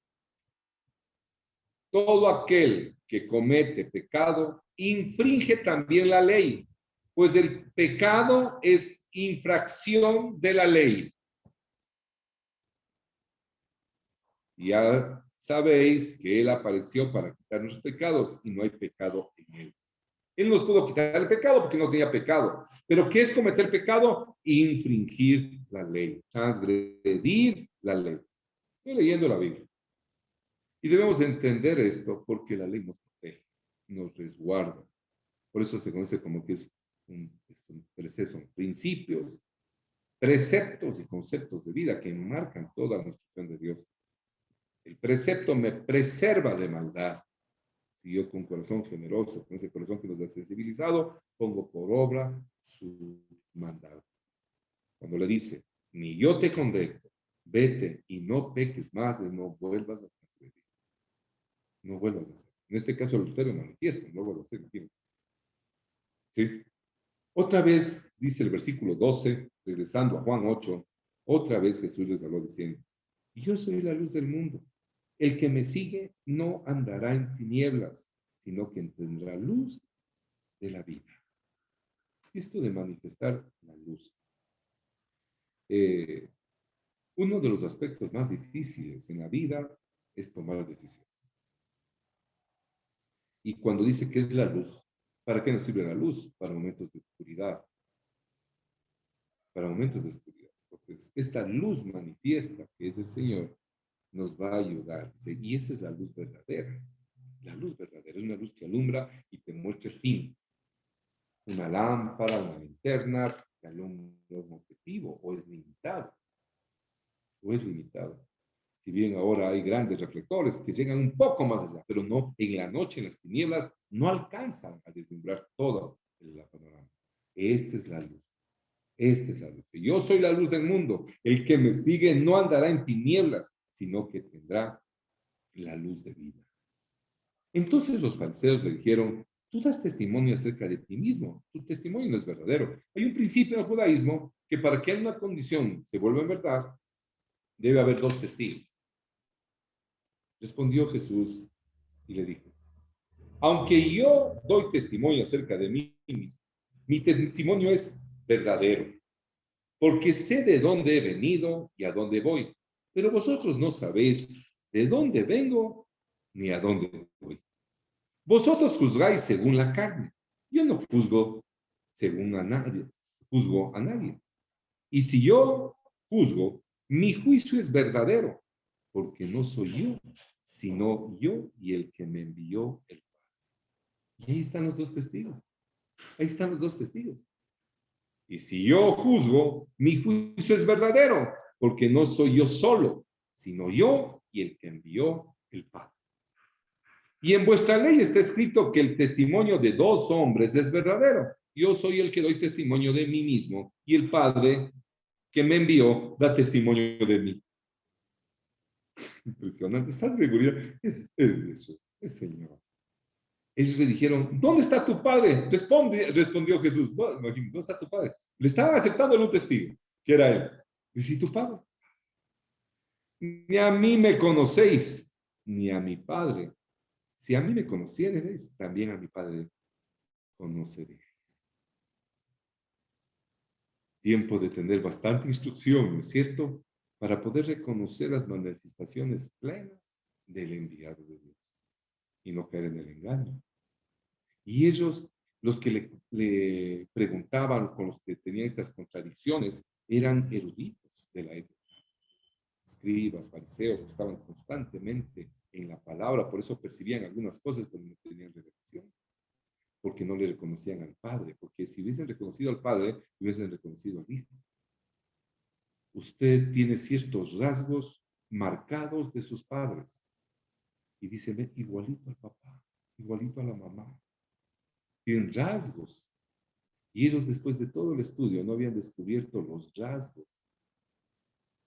Todo aquel que comete pecado infringe también la ley, pues el pecado es infracción de la ley. Ya sabéis que Él apareció para quitar nuestros pecados y no hay pecado en Él. Él nos pudo quitar el pecado porque no tenía pecado. Pero ¿qué es cometer pecado? Infringir la ley, transgredir la ley. Estoy leyendo la Biblia. Y debemos entender esto porque la ley nos protege, nos resguarda. Por eso se conoce como que es un son principios, preceptos y conceptos de vida que marcan toda nuestra acción de Dios. El precepto me preserva de maldad. Si yo con corazón generoso, con ese corazón que nos ha sensibilizado, pongo por obra su mandato. Cuando le dice, ni yo te condeno, vete y no peques más, no vuelvas a hacer. No vuelvas a hacer. En este caso, el adulterio manifiesto, no vuelvas a hacer. ¿Sí? Otra vez, dice el versículo 12, regresando a Juan 8, otra vez Jesús les habló diciendo, yo soy la luz del mundo. El que me sigue no andará en tinieblas, sino que tendrá luz de la vida. Esto de manifestar la luz. Uno de los aspectos más difíciles en la vida es tomar decisiones. Y cuando dice que es la luz, ¿para qué nos sirve la luz? Para momentos de oscuridad. Para momentos de oscuridad. Entonces, esta luz manifiesta que es el Señor nos va a ayudar. Y esa es la luz verdadera. La luz verdadera es una luz que alumbra y te muestra el fin. Una lámpara, una linterna, que alumbra un objetivo o es limitado. O es limitado. Si bien ahora hay grandes reflectores que llegan un poco más allá, pero no en la noche, en las tinieblas, no alcanzan a deslumbrar todo el panorama. Esta es la luz. Esta es la luz. Yo soy la luz del mundo. El que me sigue no andará en tinieblas, sino que tendrá la luz de vida. Entonces los fariseos le dijeron, tú das testimonio acerca de ti mismo. Tu testimonio no es verdadero. Hay un principio en el judaísmo que para que una condición se vuelva en verdad, debe haber dos testigos. Respondió Jesús y le dijo, aunque yo doy testimonio acerca de mí mismo, mi testimonio es verdadero, porque sé de dónde he venido y a dónde voy, pero vosotros no sabéis de dónde vengo ni a dónde voy. Vosotros juzgáis según la carne, yo no juzgo según a nadie, juzgo a nadie. Y si yo juzgo, mi juicio es verdadero, porque no soy yo, sino yo y el que me envió el Padre. Y ahí están los dos testigos. Ahí están los dos testigos. Y si yo juzgo, mi juicio es verdadero, porque no soy yo solo, sino yo y el que envió el Padre. Y en vuestra ley está escrito que el testimonio de dos hombres es verdadero. Yo soy el que doy testimonio de mí mismo y el Padre que me envió da testimonio de mí. Impresionante. ¿Estás seguridad? Es eso, es Señor. Ellos le dijeron, ¿dónde está tu padre? Respondió Jesús, no, ¿dónde está tu padre? Le estaban aceptando un testigo, que era él. Dice, ¿y tu padre? Ni a mí me conocéis, ni a mi padre. Si a mí me conocierais, también a mi padre conoceréis. Tiempo de tener bastante instrucción, ¿no es cierto? Para poder reconocer las manifestaciones plenas del enviado de Dios y no caer en el engaño. Y ellos, los que le preguntaban, con los que tenían estas contradicciones, eran eruditos de la época. Escribas, fariseos, que estaban constantemente en la palabra, por eso percibían algunas cosas, pero no tenían revelación, porque no le reconocían al Padre, porque si hubiesen reconocido al Padre, hubiesen reconocido al Hijo. Usted tiene ciertos rasgos marcados de sus padres, y dice, ve, igualito al papá, igualito a la mamá. Tienen rasgos. Y ellos, después de todo el estudio, no habían descubierto los rasgos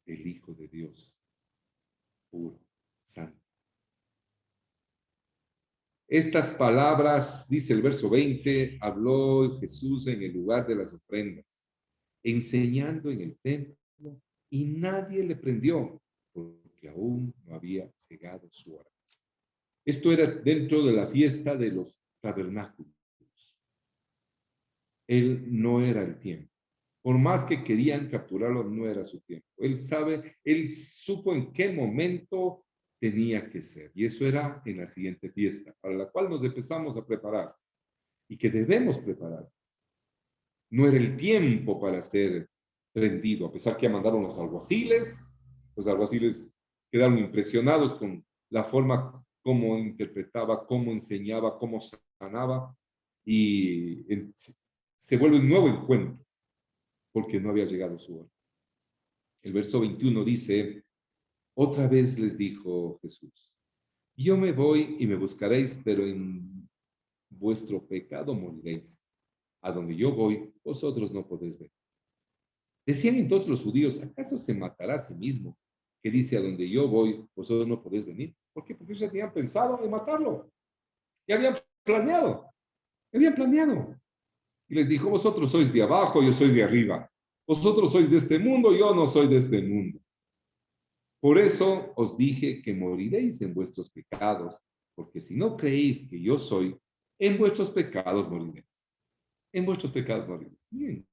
del Hijo de Dios, puro, santo. Estas palabras, dice el verso 20, habló Jesús en el lugar de las ofrendas, enseñando en el templo, y nadie le prendió, porque aún no había llegado su hora. Esto era dentro de la fiesta de los tabernáculos. Él no era el tiempo. Por más que querían capturarlo, no era su tiempo. Él supo en qué momento tenía que ser. Y eso era en la siguiente fiesta, para la cual nos empezamos a preparar y que debemos preparar. No era el tiempo para ser prendido, a pesar que mandaron los alguaciles quedaron impresionados con la forma como interpretaba, cómo enseñaba, cómo sanaba, y se vuelve un nuevo encuentro, porque no había llegado su hora. El verso 21 dice, otra vez les dijo Jesús, yo me voy y me buscaréis, pero en vuestro pecado moriréis. A donde yo voy, vosotros no podéis ver. Decían entonces los judíos, ¿acaso se matará a sí mismo? Que dice, a donde yo voy, vosotros no podéis venir. ¿Por qué? Porque ellos ya tenían pensado en matarlo. Ya planeado. Habían planeado. Y les dijo, vosotros sois de abajo, yo soy de arriba. Vosotros sois de este mundo, yo no soy de este mundo. Por eso os dije que moriréis en vuestros pecados, porque si no creéis que yo soy, en vuestros pecados moriréis. En vuestros pecados moriréis. Bien.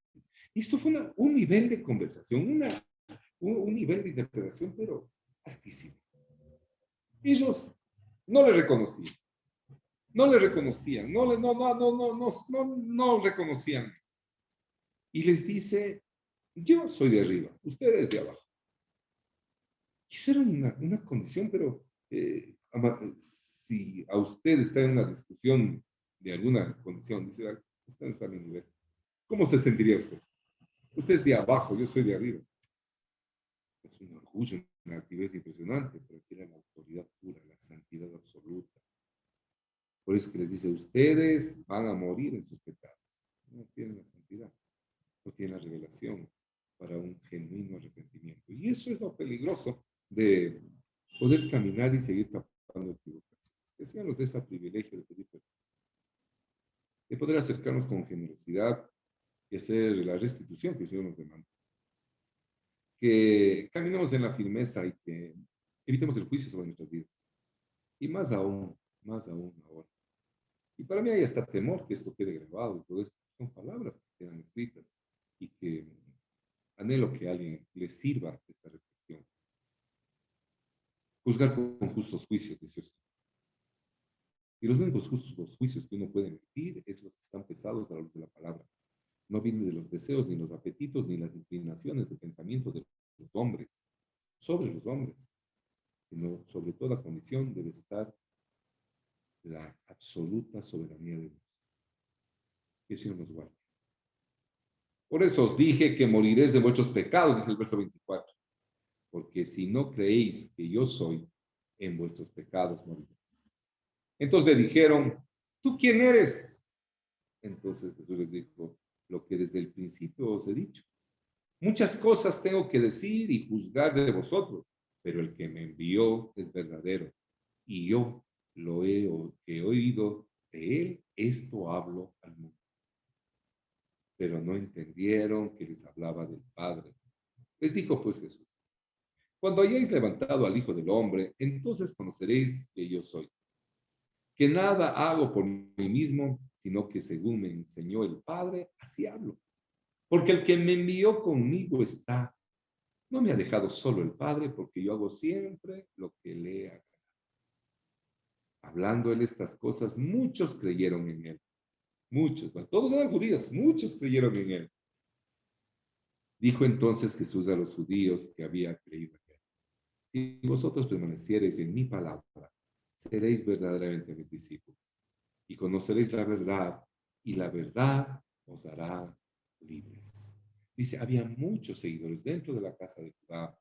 Esto fue un nivel de conversación, un nivel de interpretación, pero altísimo. Ellos no le reconocían, no le reconocían, no reconocían. Y les dice, yo soy de arriba, ustedes de abajo. Eso era una condición, pero si a usted está en una discusión de alguna condición, dice, usted está a mi nivel, ¿cómo se sentiría usted? Usted es de abajo, yo soy de arriba. Es un orgullo, una altivez impresionante, pero tiene la autoridad pura, la santidad absoluta. Por eso que les dice, ustedes van a morir en sus pecados. No tienen la santidad, no tienen la revelación para un genuino arrepentimiento. Y eso es lo peligroso de poder caminar y seguir tapando equivocaciones. Que sean los de ese privilegio de pedir perdón, de poder acercarnos con generosidad y hacer la restitución que el Señor nos demanda. Que caminemos en la firmeza y que evitemos el juicio sobre nuestras vidas. Y más aún ahora. Y para mí hay hasta temor que esto quede grabado y todo esto. Son palabras que quedan escritas y que anhelo que a alguien le sirva esta reflexión. Juzgar con justos juicios, dice esto. Y los únicos justos juicios que uno puede emitir es los que están pesados a la luz de la palabra. No vienen de los deseos, ni los apetitos, ni las inclinaciones de pensamiento de los hombres, sobre los hombres, sino sobre toda condición debe estar la absoluta soberanía de Dios. Que el Señor nos guarde. Por eso os dije que moriréis de vuestros pecados, dice el verso 24. Porque si no creéis que yo soy, en vuestros pecados moriréis. Entonces le dijeron, ¿tú quién eres? Entonces Jesús les dijo, lo que desde el principio os he dicho. Muchas cosas tengo que decir y juzgar de vosotros, pero el que me envió es verdadero. Y yo lo he oído De él esto hablo al mundo. Pero no entendieron que les hablaba del Padre. Les dijo pues Jesús: cuando hayáis levantado al Hijo del Hombre, entonces conoceréis que yo soy. Que nada hago por mí mismo, sino que según me enseñó el Padre, así hablo. Porque el que me envió conmigo está. No me ha dejado solo el Padre, porque yo hago siempre lo que le haga. Hablando él estas cosas, muchos creyeron en él. Muchos, todos eran judíos, muchos creyeron en él. Dijo entonces Jesús a los judíos que había creído en él: si vosotros permaneciereis en mi palabra, seréis verdaderamente mis discípulos y conoceréis la verdad, y la verdad os hará libres. Dice, había muchos seguidores dentro de la casa de Judá,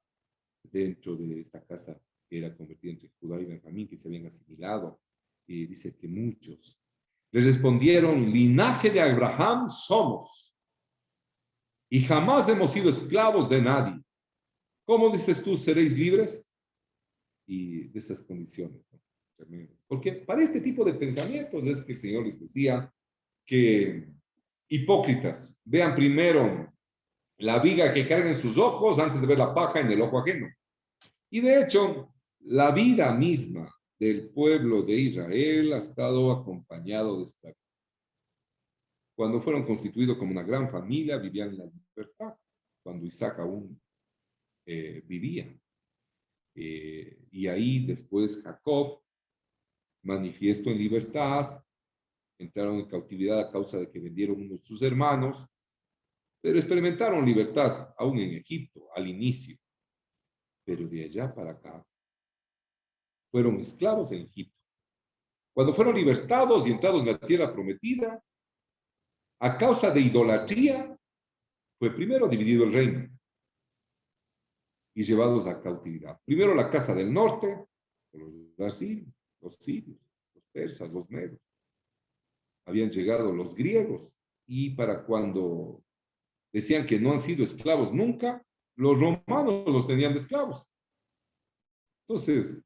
dentro de esta casa que era convertida entre Judá y Benjamín, que se habían asimilado. Y dice que muchos le respondieron: linaje de Abraham somos, y jamás hemos sido esclavos de nadie. ¿Cómo dices tú, seréis libres? Y de esas condiciones, ¿no? Porque para este tipo de pensamientos es que el Señor les decía que hipócritas, vean primero la viga que carga en sus ojos antes de ver la paja en el ojo ajeno. Y de hecho, la vida misma del pueblo de Israel ha estado acompañado de esclavitud. Cuando fueron constituidos como una gran familia, vivían en la libertad, cuando Isaac aún vivía. Y ahí después Jacob, manifiesto en libertad, entraron en cautividad a causa de que vendieron uno de sus hermanos, pero experimentaron libertad aún en Egipto al inicio. Pero de allá para acá fueron esclavos en Egipto. Cuando fueron libertados y entrados en la tierra prometida, a causa de idolatría, fue primero dividido el reino y llevados a cautividad. Primero la casa del norte, los asirios, los sirios, los persas, los medos. Habían llegado los griegos y para cuando decían que no han sido esclavos nunca, los romanos los tenían de esclavos. Entonces,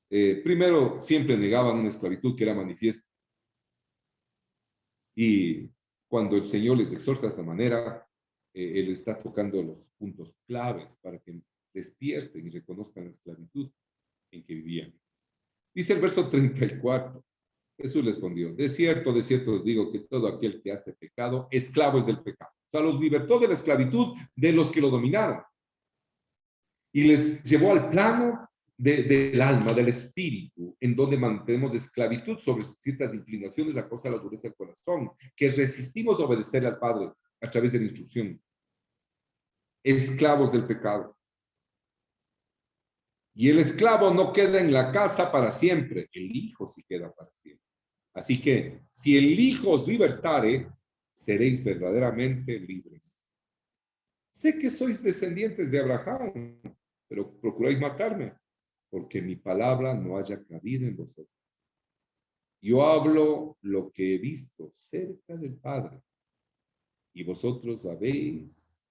primero siempre negaban una esclavitud que era manifiesta. Y cuando el Señor les exhorta de esta manera, Él está tocando los puntos claves para que despierten y reconozcan la esclavitud en que vivían. Dice el verso 34, Jesús les respondió: de cierto os digo que todo aquel que hace pecado, esclavo es del pecado. O sea, los libertó de la esclavitud de los que lo dominaron y les llevó al plano del alma, del espíritu, en donde mantenemos esclavitud sobre ciertas inclinaciones a causa de la dureza del corazón, que resistimos a obedecer al Padre a través de la instrucción. Esclavos del pecado. Y el esclavo no queda en la casa para siempre, el Hijo sí queda para siempre. Así que, si el Hijo os libertare, seréis verdaderamente libres. Sé que sois descendientes de Abraham, pero procuráis matarme, porque mi palabra no haya cabido en vosotros. Yo hablo lo que he visto cerca del Padre, y vosotros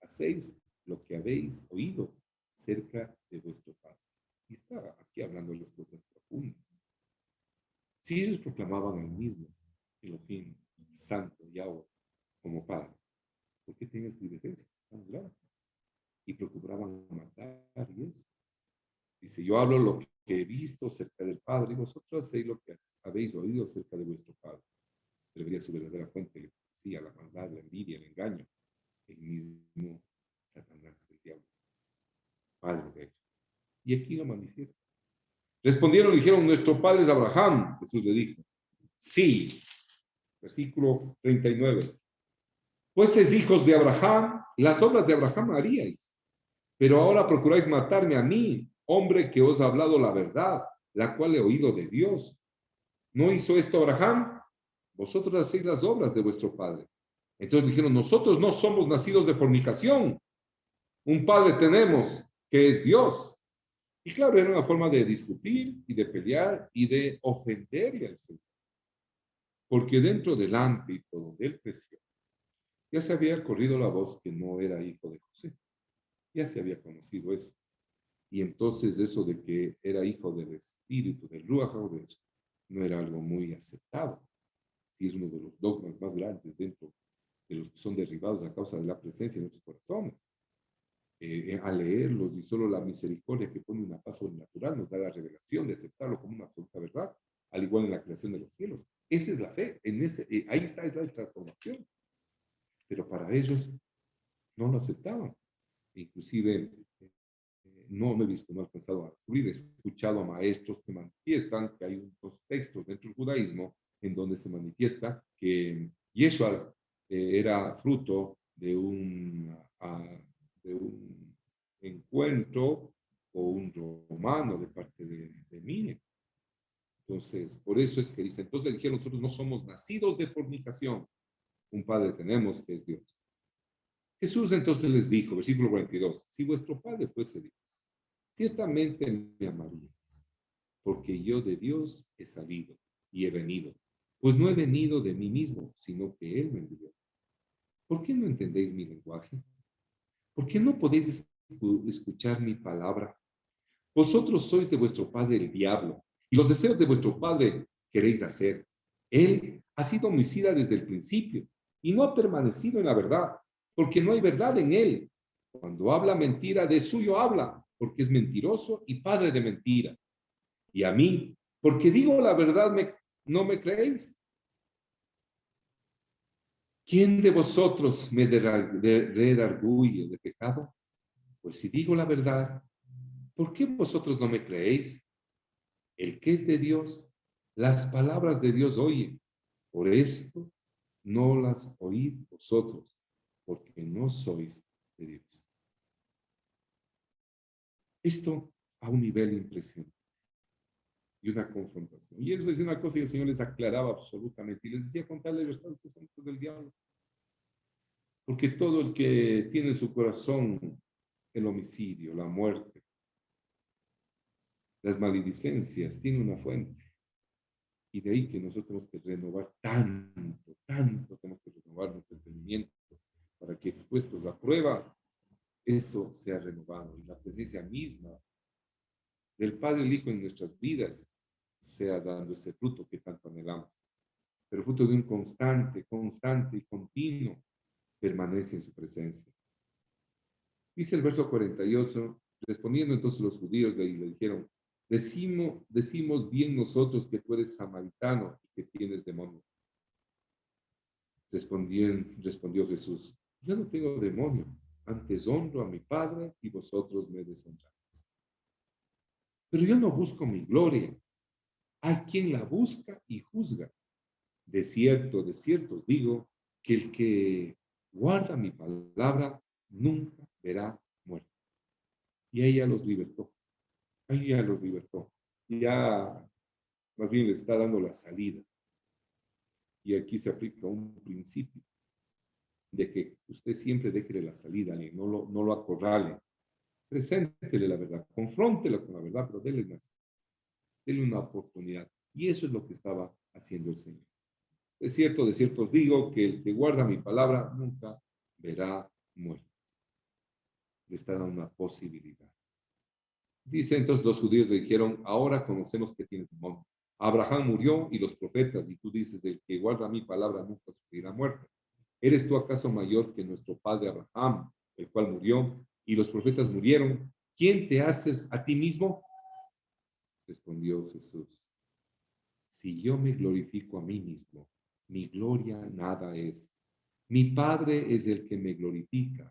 hacéis lo que habéis oído cerca de vuestro Padre. Y está aquí hablando de las cosas profundas. Si ellos proclamaban al mismo Elohim, Santo, Yahweh, como Padre, ¿por qué tienes divergencias tan grandes? Y procuraban matar y eso. Dice, yo hablo lo que he visto cerca del Padre y vosotros hacéis lo que habéis oído cerca de vuestro Padre. Debería su verdadera fuente, la hipocresía, la maldad, la envidia, el engaño, el mismo Satanás, el diablo, padre de ellos. Y aquí lo manifiesta. Respondieron y dijeron, nuestro padre es Abraham. Jesús le dijo, sí. Versículo 39. Pues es hijos de Abraham, las obras de Abraham haríais. Pero ahora procuráis matarme a mí, hombre que os ha hablado la verdad, la cual he oído de Dios. ¿No hizo esto Abraham? Vosotros hacéis las obras de vuestro padre. Entonces dijeron, nosotros no somos nacidos de fornicación. Un padre tenemos, que es Dios. Y claro, era una forma de discutir y de pelear y de ofenderle al Señor. Porque dentro del ámbito donde él creció, ya se había corrido la voz que no era hijo de José. Ya se había conocido eso. Y entonces eso de que era hijo del espíritu, del Ruach HaKodesh, no era algo muy aceptado. sí es uno de los dogmas más grandes dentro de los que son derribados a causa de la presencia en nuestros corazones. Al leerlos y solo la misericordia que pone una paz sobrenatural nos da la revelación de aceptarlo como una absoluta verdad, al igual en la creación de los cielos. Esa es la fe, ahí está la transformación. Pero para ellos no lo aceptaban. Inclusive, no me he visto, no he alcanzado a descubrir, he escuchado a maestros que manifiestan que hay unos textos dentro del judaísmo en donde se manifiesta que Yeshua era fruto de un encuentro o un romano de parte de mí. Entonces, por eso es que dice, entonces le dijeron, nosotros no somos nacidos de fornicación, un padre tenemos que es Dios. Jesús entonces les dijo, versículo 42, si vuestro padre fuese Dios, ciertamente me amaríais, porque yo de Dios he salido y he venido, pues no he venido de mí mismo, sino que Él me envió. ¿Por qué no entendéis mi lenguaje? ¿Por qué no podéis escuchar mi palabra? Vosotros sois de vuestro padre el diablo, y los deseos de vuestro padre queréis hacer. Él ha sido homicida desde el principio, y no ha permanecido en la verdad, porque no hay verdad en él. Cuando habla mentira, de suyo habla, porque es mentiroso y padre de mentira. Y a mí, porque digo la verdad, no me creéis. ¿Quién de vosotros me redarguye de pecado? Pues si digo la verdad, ¿por qué vosotros no me creéis? El que es de Dios, las palabras de Dios oye. Por esto no las oíd vosotros, porque no sois de Dios. Esto a un nivel impresionante y una confrontación. Y eso es una cosa que el Señor les aclaraba absolutamente y les decía con tal libertad, ustedes son hijos del diablo. Porque todo el que tiene en su corazón el homicidio, la muerte, las maledicencias, tiene una fuente. Y de ahí que nosotros tenemos que renovar tanto tenemos que renovar nuestro entendimiento para que expuestos a prueba, eso sea renovado y la presencia misma del Padre y el Hijo en nuestras vidas sea dando ese fruto que tanto anhelamos. Pero fruto de un constante y continuo permanece en su presencia. Dice el verso 48, respondiendo entonces los judíos le dijeron, decimos bien nosotros que tú eres samaritano y que tienes demonio. Respondió Jesús, yo no tengo demonio, antes honro a mi Padre y vosotros me deshonráis. Pero yo no busco mi gloria. Hay quien la busca y juzga. De cierto os digo, que el que guarda mi palabra nunca verá muerte. Y ella los libertó. Ella los libertó. Y ya más bien le está dando la salida. Y aquí se aplica un principio de que usted siempre déjele la salida, no lo acorrale. Preséntele la verdad, confróntela con la verdad, pero déle una oportunidad. Y eso es lo que estaba haciendo el Señor. De cierto os digo que el que guarda mi palabra nunca verá muerte. Le está dando una posibilidad. Dice entonces los judíos le dijeron, ahora conocemos que tienes demonio. Abraham murió y los profetas, y tú dices, el que guarda mi palabra nunca sufrirá muerte. ¿Eres tú acaso mayor que nuestro padre Abraham, el cual murió, y los profetas murieron? ¿Quién te haces a ti mismo? Respondió Jesús, si yo me glorifico a mí mismo, mi gloria nada es. Mi Padre es el que me glorifica,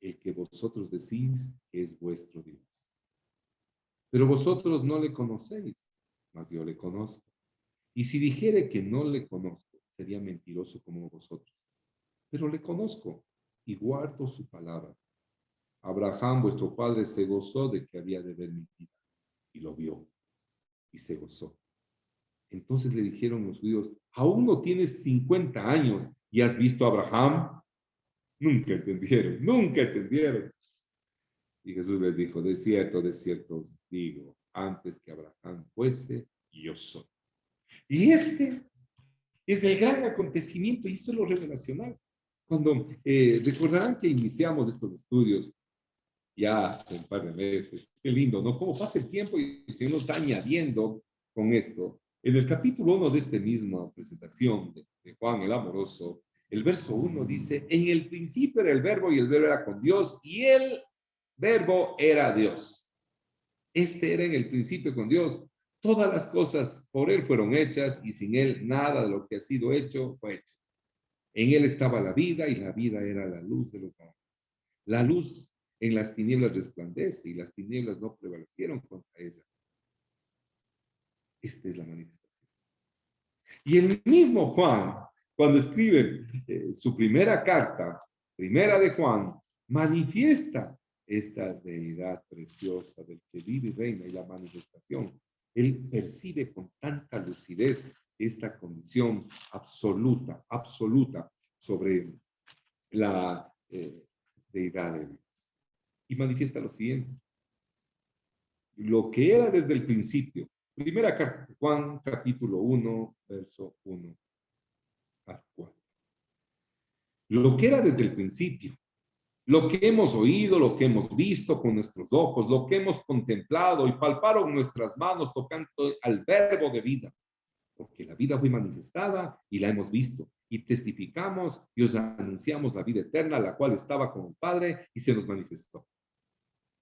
el que vosotros decís que es vuestro Dios. Pero vosotros no le conocéis, mas yo le conozco. Y si dijere que no le conozco, sería mentiroso como vosotros. Pero le conozco y guardo su palabra. Abraham, vuestro padre, se gozó de que había de ver mi vida, y lo vio, y se gozó. Entonces le dijeron los judíos, ¿aún no tienes 50 años y has visto a Abraham? Nunca entendieron. Y Jesús les dijo, de cierto os digo, antes que Abraham fuese, yo soy. Y este es el gran acontecimiento, y esto es lo revelacional. Cuando recordarán que iniciamos estos estudios ya hace un par de meses, qué lindo, ¿no? Cómo pasa el tiempo y se nos está añadiendo con esto. En el capítulo 1 de esta misma presentación de Juan el Amoroso, el verso 1 dice, en el principio era el verbo y el verbo era con Dios y el verbo era Dios. Este era en el principio con Dios. Todas las cosas por él fueron hechas y sin él nada de lo que ha sido hecho fue hecho. En él estaba la vida y la vida era la luz de los hombres. La luz en las tinieblas resplandece y las tinieblas no prevalecieron contra ella. Esta es la manifestación. Y el mismo Juan, cuando escribe su primera carta, primera de Juan, manifiesta esta deidad preciosa del que vive y reina y la manifestación. Él percibe con tanta lucidez esta condición absoluta, absoluta sobre la deidad de Dios. Y manifiesta lo siguiente. Lo que era desde el principio. Primera carta, Juan capítulo 1, verso 1 al 4. Lo que era desde el principio. Lo que hemos oído, lo que hemos visto con nuestros ojos, lo que hemos contemplado y palparon nuestras manos tocando al verbo de vida. Porque la vida fue manifestada y la hemos visto. Y testificamos y os anunciamos la vida eterna, la cual estaba con el Padre y se nos manifestó.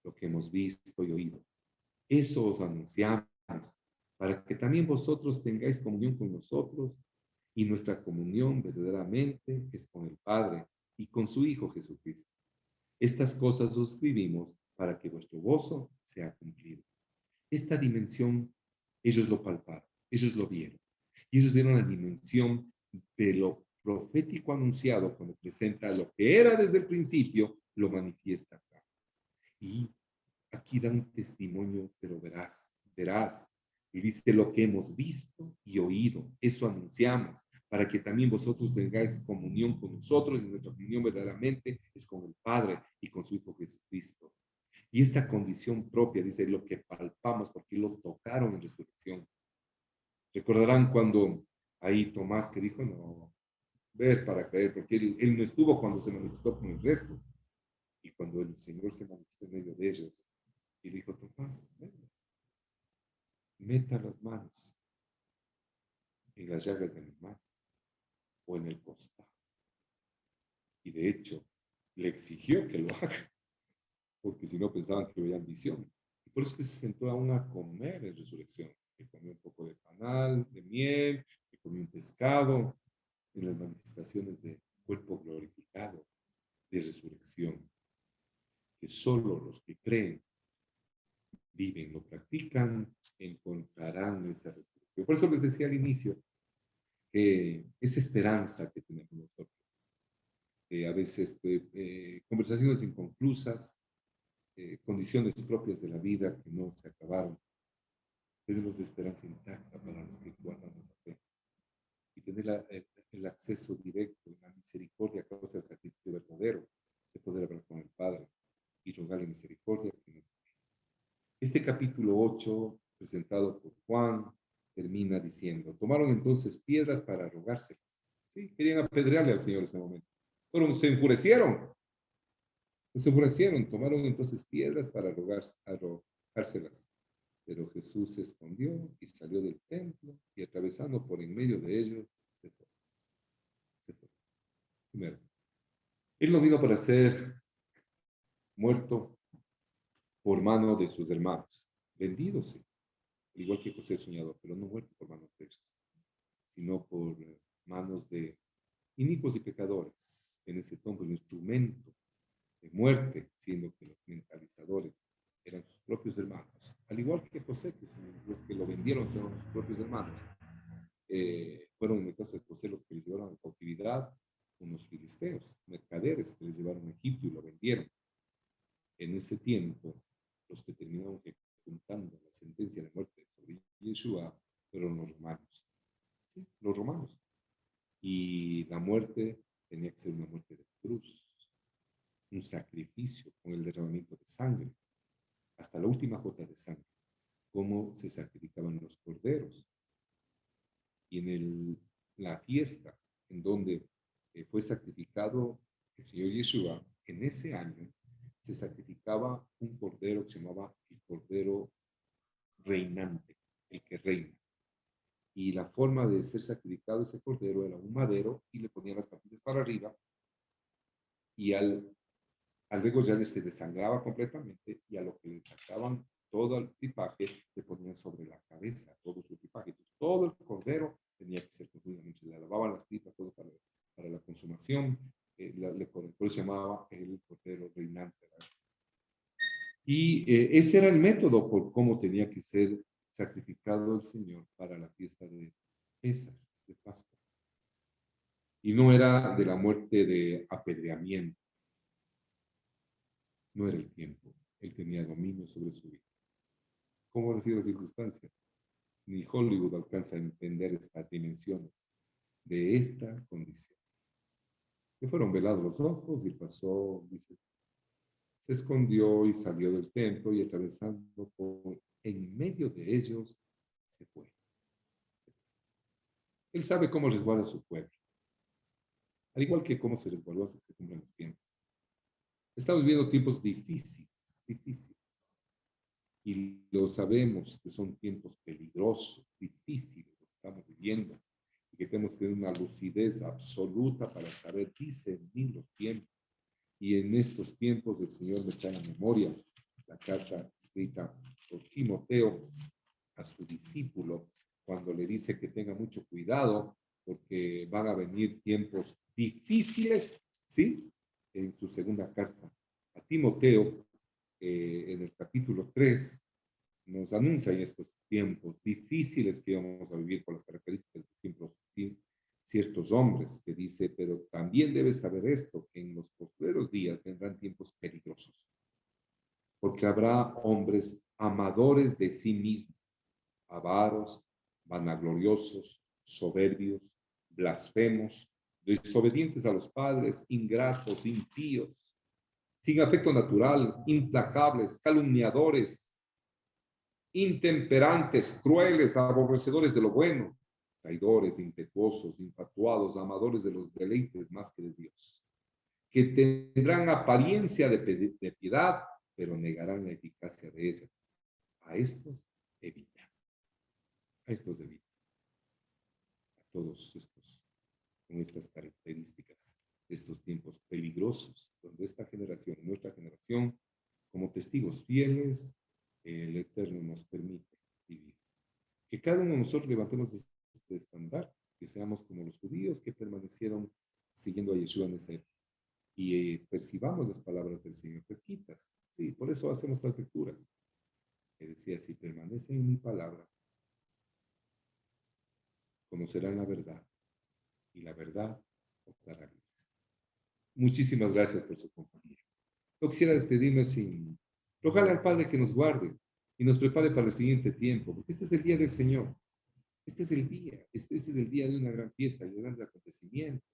Lo que hemos visto y oído. Eso os anunciamos, para que también vosotros tengáis comunión con nosotros, y nuestra comunión verdaderamente es con el Padre y con su Hijo Jesucristo. Estas cosas os escribimos para que vuestro gozo sea cumplido. Esta dimensión, ellos lo palparon, ellos lo vieron. Y ellos vieron la dimensión de lo profético anunciado cuando presenta lo que era desde el principio, lo manifiesta acá. Y aquí da un testimonio, pero verás. Y dice lo que hemos visto y oído, eso anunciamos, para que también vosotros tengáis comunión con nosotros, y nuestra comunión verdaderamente es con el Padre y con su Hijo Jesucristo. Y esta condición propia, dice, lo que palpamos, porque lo tocaron en resurrección. Recordarán cuando ahí Tomás que dijo, no, ver para creer, porque él no estuvo cuando se manifestó con el resto. Y cuando el Señor se manifestó en medio de ellos, y dijo, Tomás, meta las manos en las llagas de mi mano o en el costado. Y de hecho, le exigió que lo haga, porque si no pensaban que veían visión. Y por eso que se sentó aún a comer en resurrección, que comió un poco de panal, de miel, que comió un pescado, en las manifestaciones de cuerpo glorificado, de resurrección, que solo los que creen, viven, lo practican, encontrarán esa resurrección. Por eso les decía al inicio, esa esperanza que tenemos nosotros. A veces conversaciones inconclusas, condiciones propias de la vida que no se acabaron. Tenemos la esperanza intacta para los que guardamos la fe. Y tener el acceso directo, la misericordia a causa del sacrificio verdadero, de poder hablar con el Padre y rogarle misericordia. Este capítulo 8, presentado por Juan, termina diciendo, tomaron entonces piedras para rogárselas. Sí, querían apedrearle al Señor en ese momento. Pero se enfurecieron, tomaron entonces piedras para arrojárselas. Pero Jesús se escondió y salió del templo y atravesando por en medio de ellos, se fue. Se fue. Primero, él no vino para ser muerto por mano de sus hermanos. Vendido, sí. Igual que José soñador, pero no muerto por manos de ellos, sino por manos de inicuos y pecadores. En ese tiempo, el instrumento de muerte, siendo que los mentalizadores eran sus propios hermanos. Al igual que José, que los que lo vendieron son sus propios hermanos. Fueron en el caso de José los que les llevaron a cautividad, unos filisteos, mercaderes que les llevaron a Egipto y lo vendieron. En ese tiempo, los que terminaron ejecutando la sentencia de muerte sobre Yeshua fueron los romanos. ¿Sí? Los romanos. Y la muerte tenía que ser una muerte de cruz, un sacrificio con el derramamiento de sangre, hasta la última gota de sangre, como se sacrificaban los corderos. Y en la fiesta en donde fue sacrificado el Señor Yeshua, en ese año se sacrificaba un cordero que se llamaba el cordero reinante, el que reina. y la forma de ser sacrificado ese cordero era un madero y le ponían las patitas para arriba y al degollarle se desangraba completamente y a lo que le sacaban todo el tipaje le ponían sobre la cabeza, todo su tipaje. Entonces, todo el cordero tenía que ser consumido. Le lavaban las tripas, todo para la consumación. Por eso se llamaba el cordero reinante. ¿Verdad? Y ese era el método por cómo tenía que ser sacrificado el Señor para la fiesta de Pesas, de Pascua. Y no era de la muerte de apedreamiento, no era el tiempo. Él tenía dominio sobre su vida. ¿Cómo han sido las circunstancias? Ni Hollywood alcanza a entender estas dimensiones de esta condición. Le fueron velados los ojos y pasó, dice, se escondió y salió del templo y atravesando por en medio de ellos se fue. Él sabe cómo resguarda su pueblo, al igual que cómo se resguardó hasta que se cumplen los tiempos. Estamos viviendo tiempos difíciles, difíciles. Y lo sabemos que son tiempos peligrosos, difíciles, lo que estamos viviendo. Y que tenemos que tener una lucidez absoluta para saber discernir los tiempos. Y en estos tiempos el Señor me trae a memoria la carta escrita por Timoteo a su discípulo, cuando le dice que tenga mucho cuidado, porque van a venir tiempos difíciles, ¿sí? En su segunda carta a Timoteo, en el capítulo 3, nos anuncia en estos tiempos difíciles que vamos a vivir por las características de ciertos hombres, que dice, pero también debes saber esto, que en los postreros días vendrán tiempos peligrosos, porque habrá hombres amadores de sí mismos, avaros, vanagloriosos, soberbios, blasfemos, desobedientes a los padres, ingratos, impíos, sin afecto natural, implacables, calumniadores, intemperantes, crueles, aborrecedores de lo bueno, traidores, impetuosos, infatuados, amadores de los deleites más que de Dios, que tendrán apariencia de piedad, pero negarán la eficacia de ella. A estos evita. A estos evita. A todos estos, con estas características, estos tiempos peligrosos, donde esta generación, nuestra generación, como testigos fieles, el Eterno nos permite vivir. Que cada uno de nosotros levantemos este estándar, que seamos como los judíos que permanecieron siguiendo a Yeshua en esa época. Y percibamos las palabras del Señor fresquitas. Sí, por eso hacemos estas lecturas. Que decía, si permanecen en mi palabra, conocerán la verdad, y la verdad os hará libres. Muchísimas gracias por su compañía. No quisiera despedirme sin rogarle al Padre que nos guarde y nos prepare para el siguiente tiempo, porque este es el día del Señor. Este es el día, este es el día de una gran fiesta y de grandes acontecimientos.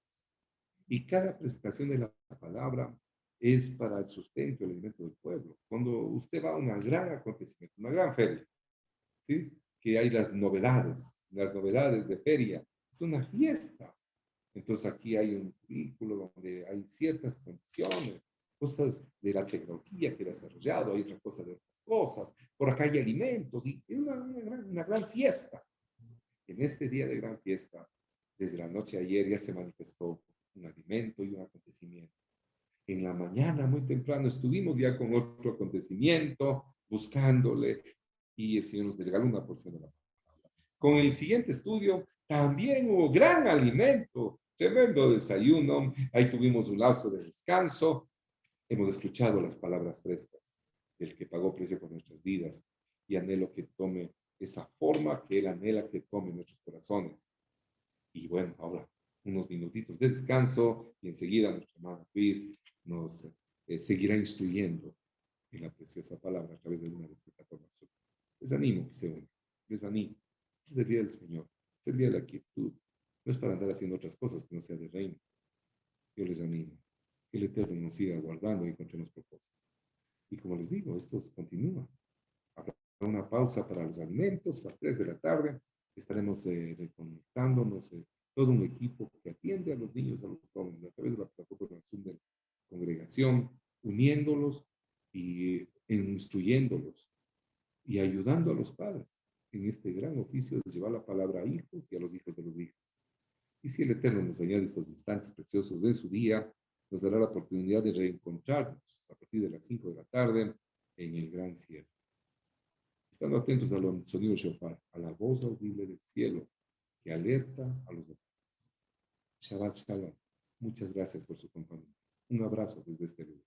Y cada presentación de la palabra es para el sustento, el alimento del pueblo. Cuando usted va a un gran acontecimiento, una gran feria, ¿sí? Que hay las novedades de feria, es una fiesta. Entonces aquí hay un vehículo donde hay ciertas condiciones, cosas de la tecnología que ha desarrollado, hay otra cosa de otras cosas, por acá hay alimentos, y es una gran fiesta. En este día de gran fiesta, desde la noche de ayer ya se manifestó un alimento y un acontecimiento. En la mañana, muy temprano, estuvimos ya con otro acontecimiento, buscándole, y el Señor nos regaló una porción de la palabra. Con el siguiente estudio, también hubo gran alimento, tremendo desayuno, ahí tuvimos un lapso de descanso, hemos escuchado las palabras frescas del que pagó precio por nuestras vidas, y anhelo que tome esa forma que Él anhela que tome en nuestros corazones. Y bueno, ahora unos minutitos de descanso y enseguida nuestra hermana Cris nos seguirá instruyendo en la preciosa palabra a través de una lectura por nosotros. Les animo que se unan, les animo. Este es el día del Señor, este es el día de la quietud. No es para andar haciendo otras cosas que no sea de reino. Yo les animo que el Eterno nos siga guardando y encontremos propósitos. Y como les digo, esto continúa. Habrá una pausa para los alimentos a 3 de la tarde. Estaremos reconectándonos, todo un equipo que atiende a los niños, a los jóvenes, a través de la plataforma Zoom de congregación, uniéndolos y instruyéndolos y ayudando a los padres. en este gran oficio de llevar la palabra a hijos y a los hijos de los hijos. Y si el Eterno nos añade estos instantes preciosos de su día, nos dará la oportunidad de reencontrarnos a partir de las 5 de la tarde en el gran cielo. Estando atentos al sonido shofar, a la voz audible del cielo que alerta a los demás. Shabbat Shalom. Muchas gracias por su compañía. Un abrazo desde este lugar.